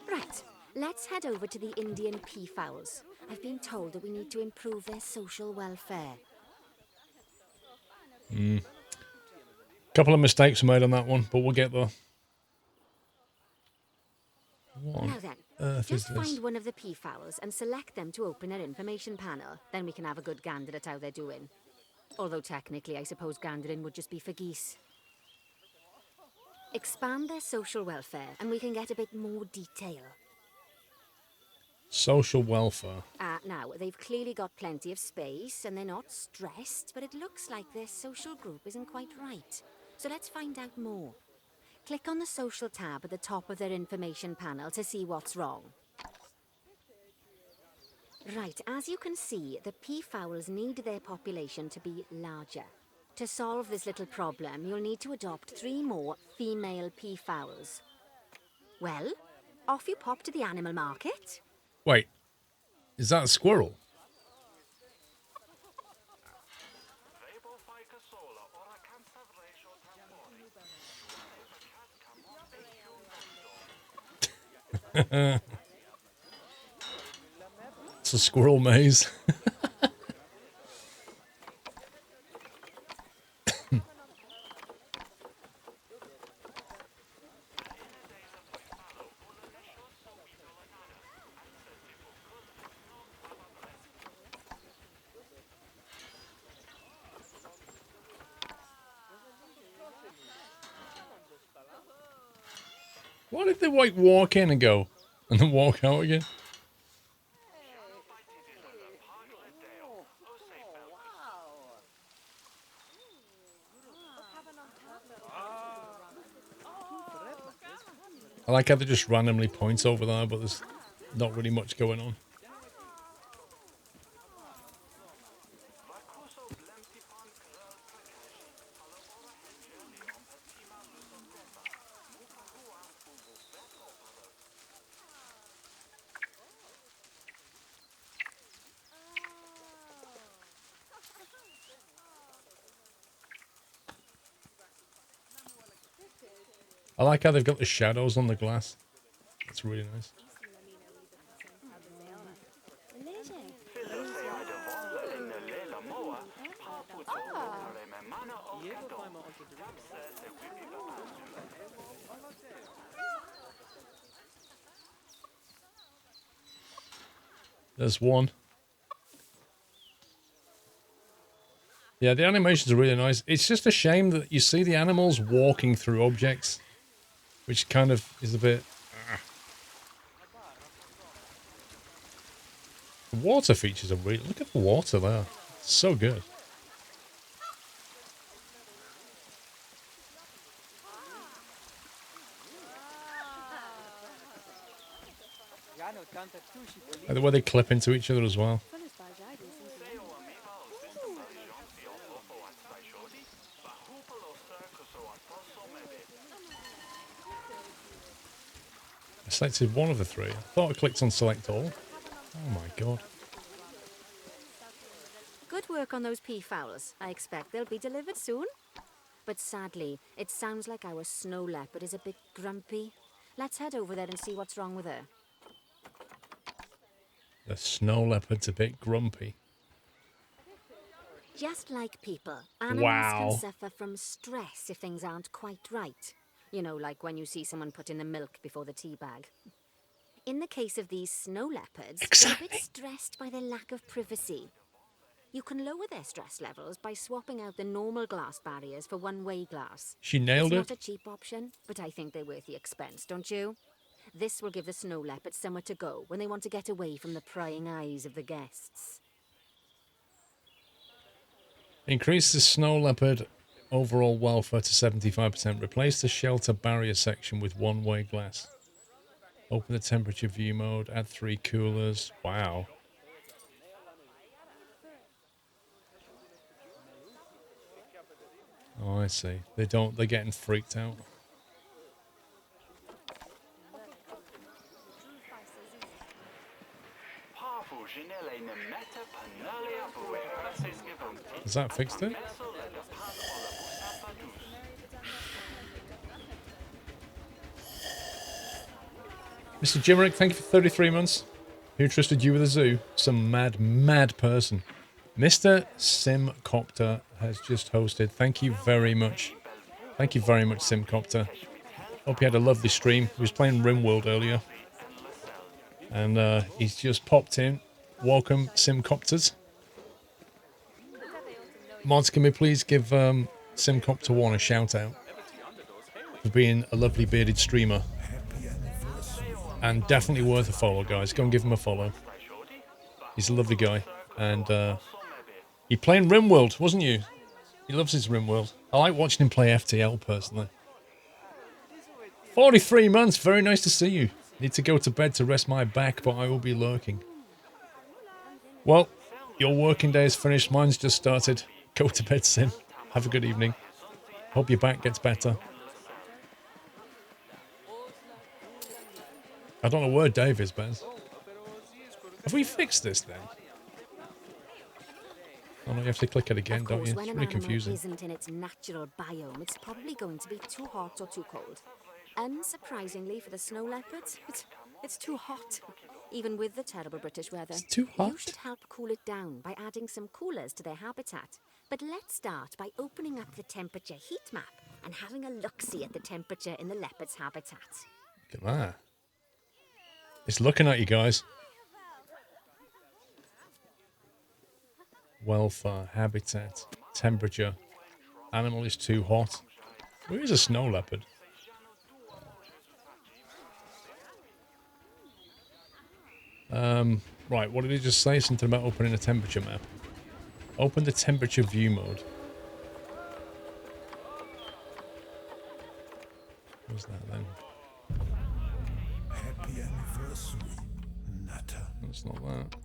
Right, let's head over to the Indian peafowls. I've been told that we need to improve their social welfare. Couple of mistakes were made on that one, but we'll get there. What Now on then, earth is just this? find one of the peafowls and select them to open their information panel. Then we can have a good gander at how they're doing. Although technically, I suppose gandering would just be for geese. Expand their social welfare, and we can get a bit more detail. Social welfare. Now, they've clearly got plenty of space, and they're not stressed, but it looks like their social group isn't quite right. So let's find out more. Click on the social tab at the top of their information panel to see what's wrong. Right, as you can see, the peafowls need their population to be larger. To solve this little problem, you'll need to adopt 3 more female peafowls. Well, off you pop to the animal market. Wait, is that a squirrel? What's a squirrel maze? Why did they like walk in and go and then walk out again? I like how they just randomly point over there, but there's not really much going on. I like how they've got the shadows on the glass. That's really nice. There's one. Yeah, the animations are really nice. It's just a shame that you see the animals walking through objects, which kind of is a bit... The water features are really... Look at the water there. It's so good. And the way they clip into each other as well. I selected one of the three. I thought I clicked on select all. Oh my god. Good work on those peafowls. I expect they'll be delivered soon. But sadly, it sounds like our snow leopard is a bit grumpy. Let's head over there and see what's wrong with her. The snow leopard's a bit grumpy. Just like people, animals can suffer from stress if things aren't quite right. You know, like when you see someone put in the milk before the tea bag. In the case of these snow leopards, they're a bit stressed by their lack of privacy. You can lower their stress levels by swapping out the normal glass barriers for one-way glass. She nailed it. It's not a cheap option, but I think they're worth the expense, don't you? This will give the snow leopards somewhere to go when they want to get away from the prying eyes of the guests. Increase the snow leopard overall welfare to 75%. Replace the shelter barrier section with one-way glass. Open the temperature view mode. Add 3 coolers. Wow. Oh, I see. They're getting freaked out. Has that fixed it? Mr. Jimerick, thank you for 33 months. Who trusted you with a zoo? Some mad, mad person. Mr. Simcopter has just hosted. Thank you very much. Thank you very much, Simcopter. Hope you had a lovely stream. He was playing RimWorld earlier. And he's just popped in. Welcome, Simcopters. Mods, can we please give Simcopter1 a shout out for being a lovely bearded streamer? And definitely worth a follow, guys. Go and give him a follow. He's a lovely guy. And you playing RimWorld, wasn't you? He loves his RimWorld. I like watching him play FTL, personally. 43 months. Very nice to see you. Need to go to bed to rest my back, but I will be lurking. Well, your working day is finished. Mine's just started. Go to bed, Sim. Have a good evening. Hope your back gets better. I don't know where Dave is, Bez. Have we fixed this then? Oh no, you have to click it again, don't you? It's really confusing. When an animal isn't in its natural biome, it's probably going to be too hot or too cold. Unsurprisingly for the snow leopards, it's too hot. even with the terrible British weather. It's too You hot. should help cool it down by adding some coolers to their habitat. But let's start by opening up the temperature heat map and having a look-see at the temperature in the leopard's habitat. Look at that. It's looking at you guys. Welfare, habitat, temperature. Animal is too hot. Where is a snow leopard? Right, what did he just say? Something about opening a temperature map. Open the temperature view mode. What's that then? Happy anniversary, Nutter. That's not that.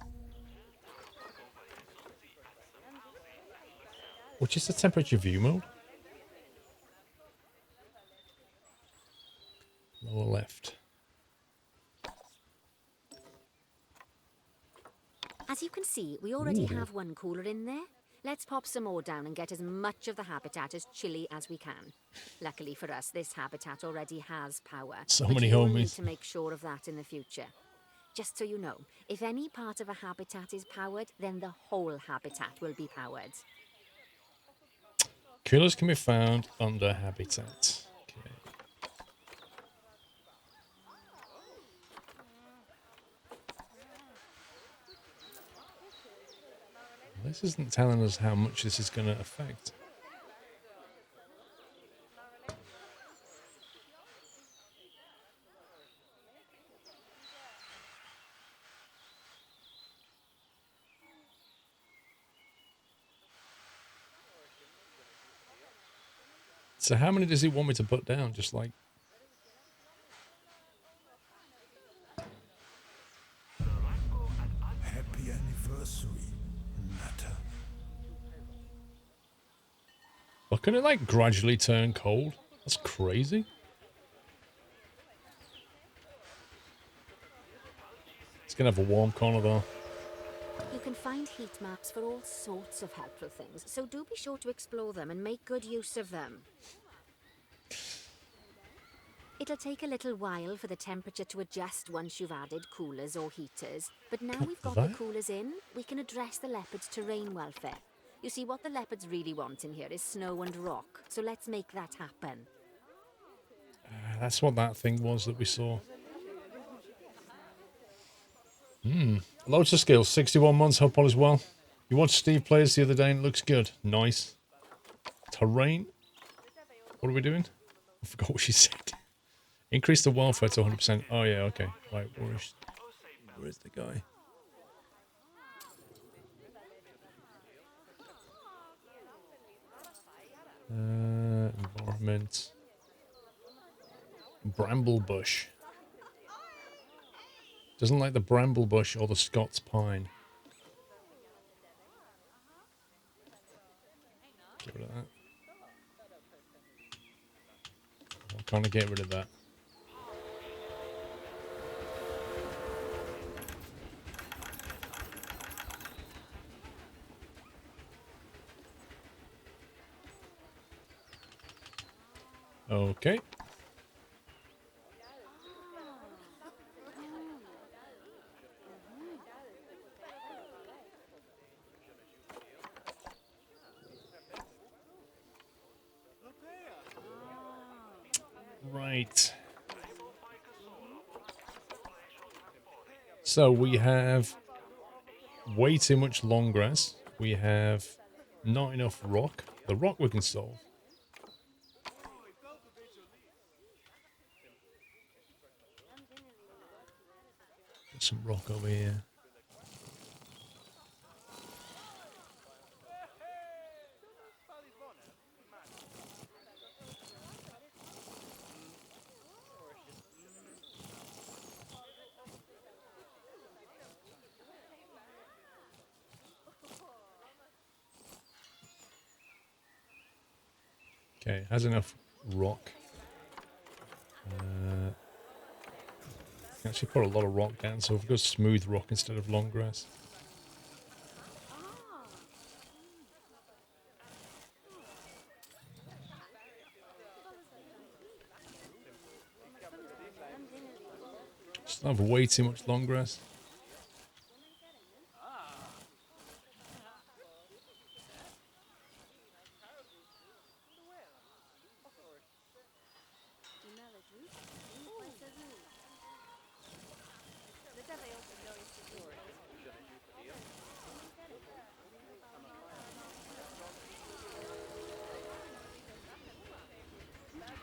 Which is the temperature view mode? Lower left. As you can see, we already have one cooler in there. Let's pop some more down and get as much of the habitat as chilly as we can. Luckily for us, this habitat already has power. So but many you'll need homies. to make sure of that in the future. Just so you know, if any part of a habitat is powered, then the whole habitat will be powered. Coolers can be found under habitat. Okay. This isn't telling us how much this is going to affect. So how many does he want me to put down? Just like... Happy anniversary, Nutter. But can it like gradually turn cold? That's crazy. It's going to have a warm corner though. You can find heat maps for all sorts of helpful things, so do be sure to explore them and make good use of them. It'll take a little while for the temperature to adjust once you've added coolers or heaters, but now we've got the coolers in, we can address the leopard's terrain welfare. You see, what the leopards really want in here is snow and rock, so let's make that happen. That's what that thing was that we saw. Loads of skills. 61 months, hope all is well. You watched Steve plays the other day and it looks good. Nice. Terrain. What are we doing? I forgot what she said. Increase the welfare to 100%. Oh yeah, okay. Right, where is the guy? Environment. Bramble bush. Doesn't like the bramble bush or the Scots pine. Get rid of that. I can't get rid of that. Okay. Right. So we have way too much long grass. We have not enough rock. The rock we can solve. Get some rock over here. Okay, has enough rock. Can actually put a lot of rock down, so if we go smooth rock instead of long grass. Still have way too much long grass.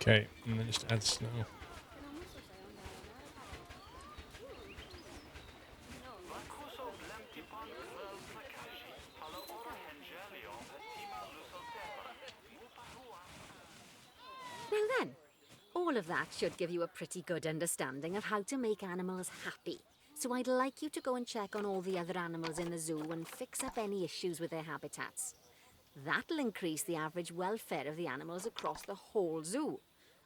Okay, and then just add snow. Now then, all of that should give you a pretty good understanding of how to make animals happy. So I'd like you to go and check on all the other animals in the zoo and fix up any issues with their habitats. That'll increase the average welfare of the animals across the whole zoo.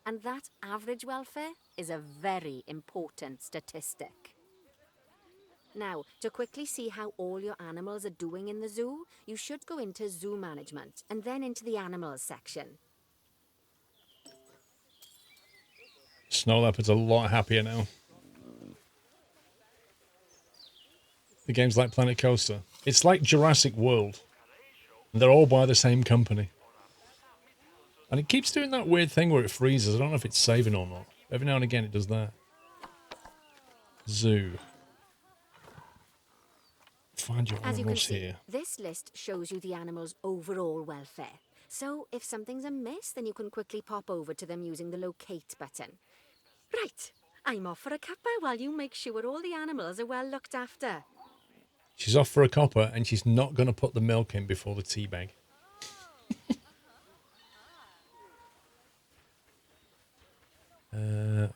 And that average welfare is a very important statistic. Now, to quickly see how all your animals are doing in the zoo, you should go into zoo management and then into the animals section. Snow leopard's a lot happier now. The game's like Planet Coaster. It's like Jurassic World. And they're all by the same company. And it keeps doing that weird thing where it freezes. I don't know if it's saving or not. Every now and again it does that. Zoo. Find your As you can animals see, here. this list shows you the animal's overall welfare. So if something's amiss, then you can quickly pop over to them using the locate button. Right, I'm off for a cuppa while you make sure all the animals are well looked after. She's off for a copper and she's not going to put the milk in before the tea bag.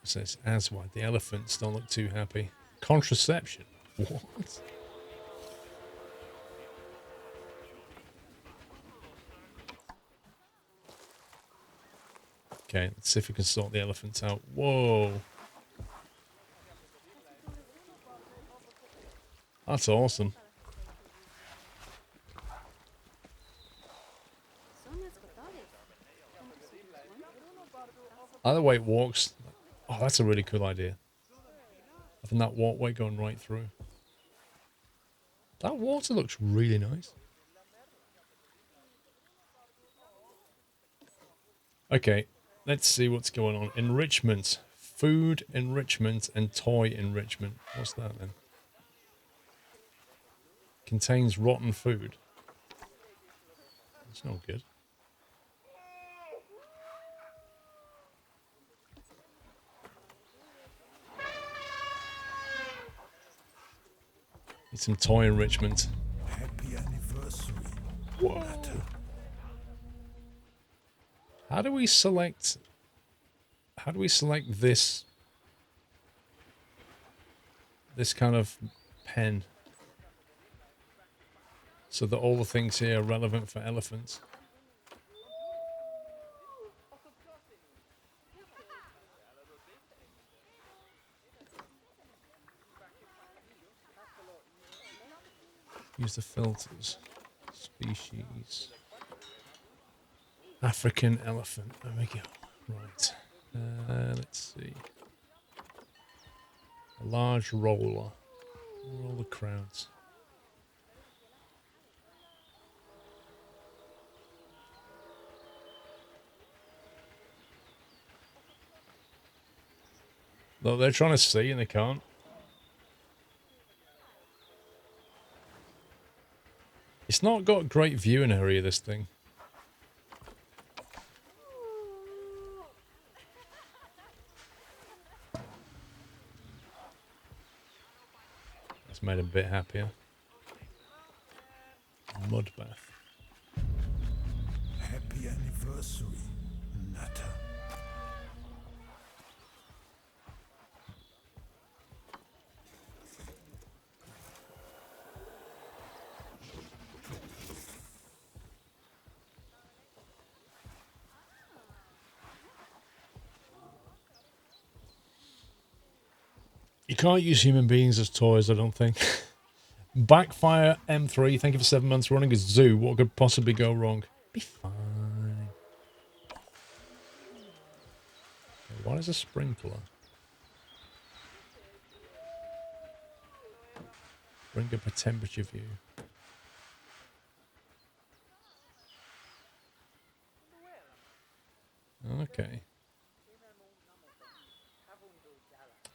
Says Aswad. The elephants don't look too happy. Contraception? What? Okay, let's see if we can sort the elephants out. Whoa. That's awesome. I like the way it walks. Oh, that's a really cool idea. Having that walkway going right through. That water looks really nice. Okay, let's see what's going on. Enrichment. Food enrichment and toy enrichment. What's that then? Contains rotten food. That's not good. Need some toy enrichment. Happy anniversary. Whoa. How do we select this kind of pen so that all the things here are relevant for elephants? Use the filters. Species. African elephant. There we go. Right. Let's see. A large roller. Roll the crowds. Look, they're trying to see and they can't. It's not got great viewing area, this thing. That's made him a bit happier. Mud bath. Happy anniversary, Natter. You can't use human beings as toys, I don't think. Backfire M3, thank you for 7 months running a zoo. What could possibly go wrong? Be fine. Okay, what is a sprinkler? Bring up a temperature view. Okay.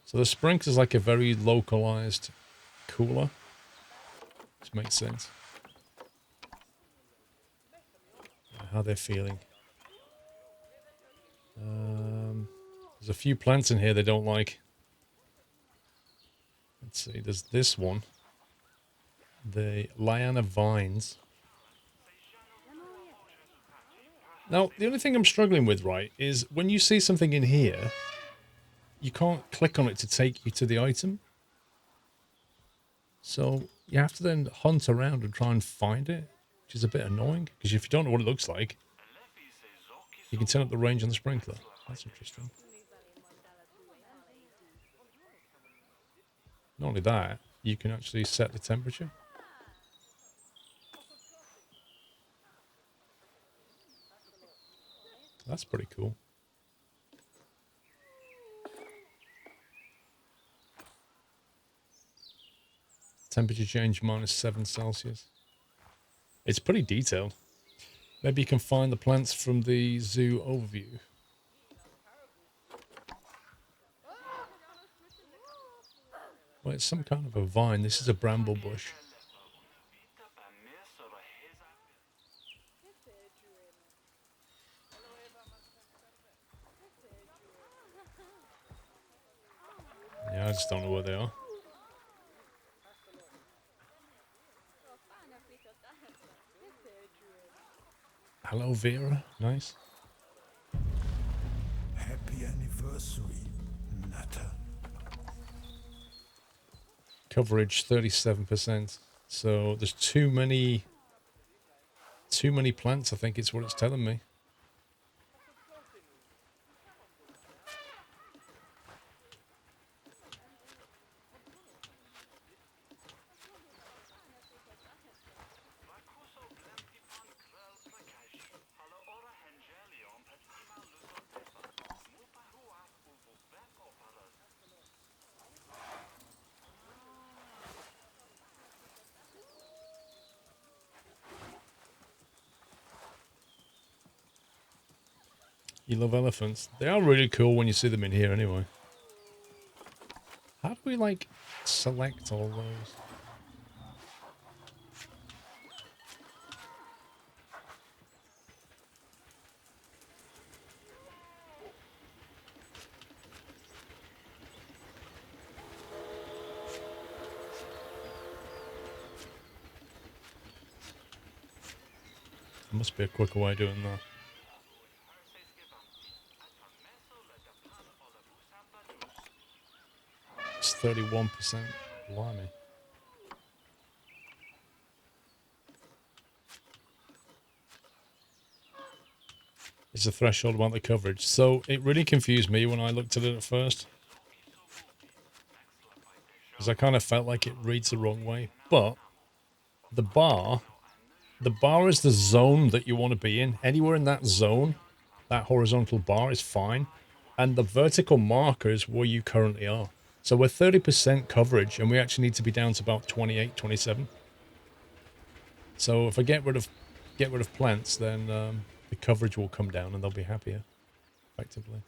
So the sprinkler's like a very localized cooler. Which makes sense. How they're feeling. There's a few plants in here they don't like. Let's see, there's this one. The liana vines. Now, the only thing I'm struggling with, right, is when you see something in here, you can't click on it to take you to the item. So you have to then hunt around and try and find it, which is a bit annoying, because if you don't know what it looks like, you can turn up the range on the sprinkler. That's interesting. Not only that, you can actually set the temperature. That's pretty cool. Temperature change -7 Celsius. It's pretty detailed. Maybe you can find the plants from the zoo overview. Well, it's some kind of a vine. This is a bramble bush. Yeah, I just don't know where they are. Aloe vera, nice. Happy anniversary, Nutter. Coverage 37%. So there's too many plants, I think it's what it's telling me. You love elephants. They are really cool when you see them in here anyway. How do we, like, select all those? There must be a quicker way of doing that. It's 31%. Blimey. It's a threshold about the coverage. So it really confused me when I looked at it at first. Because I kind of felt like it reads the wrong way. But the bar is the zone that you want to be in. Anywhere in that zone, that horizontal bar is fine. And the vertical marker is where you currently are. So we're 30% coverage, and we actually need to be down to about 28, 27. So if I get rid of plants, then the coverage will come down, and they'll be happier, effectively.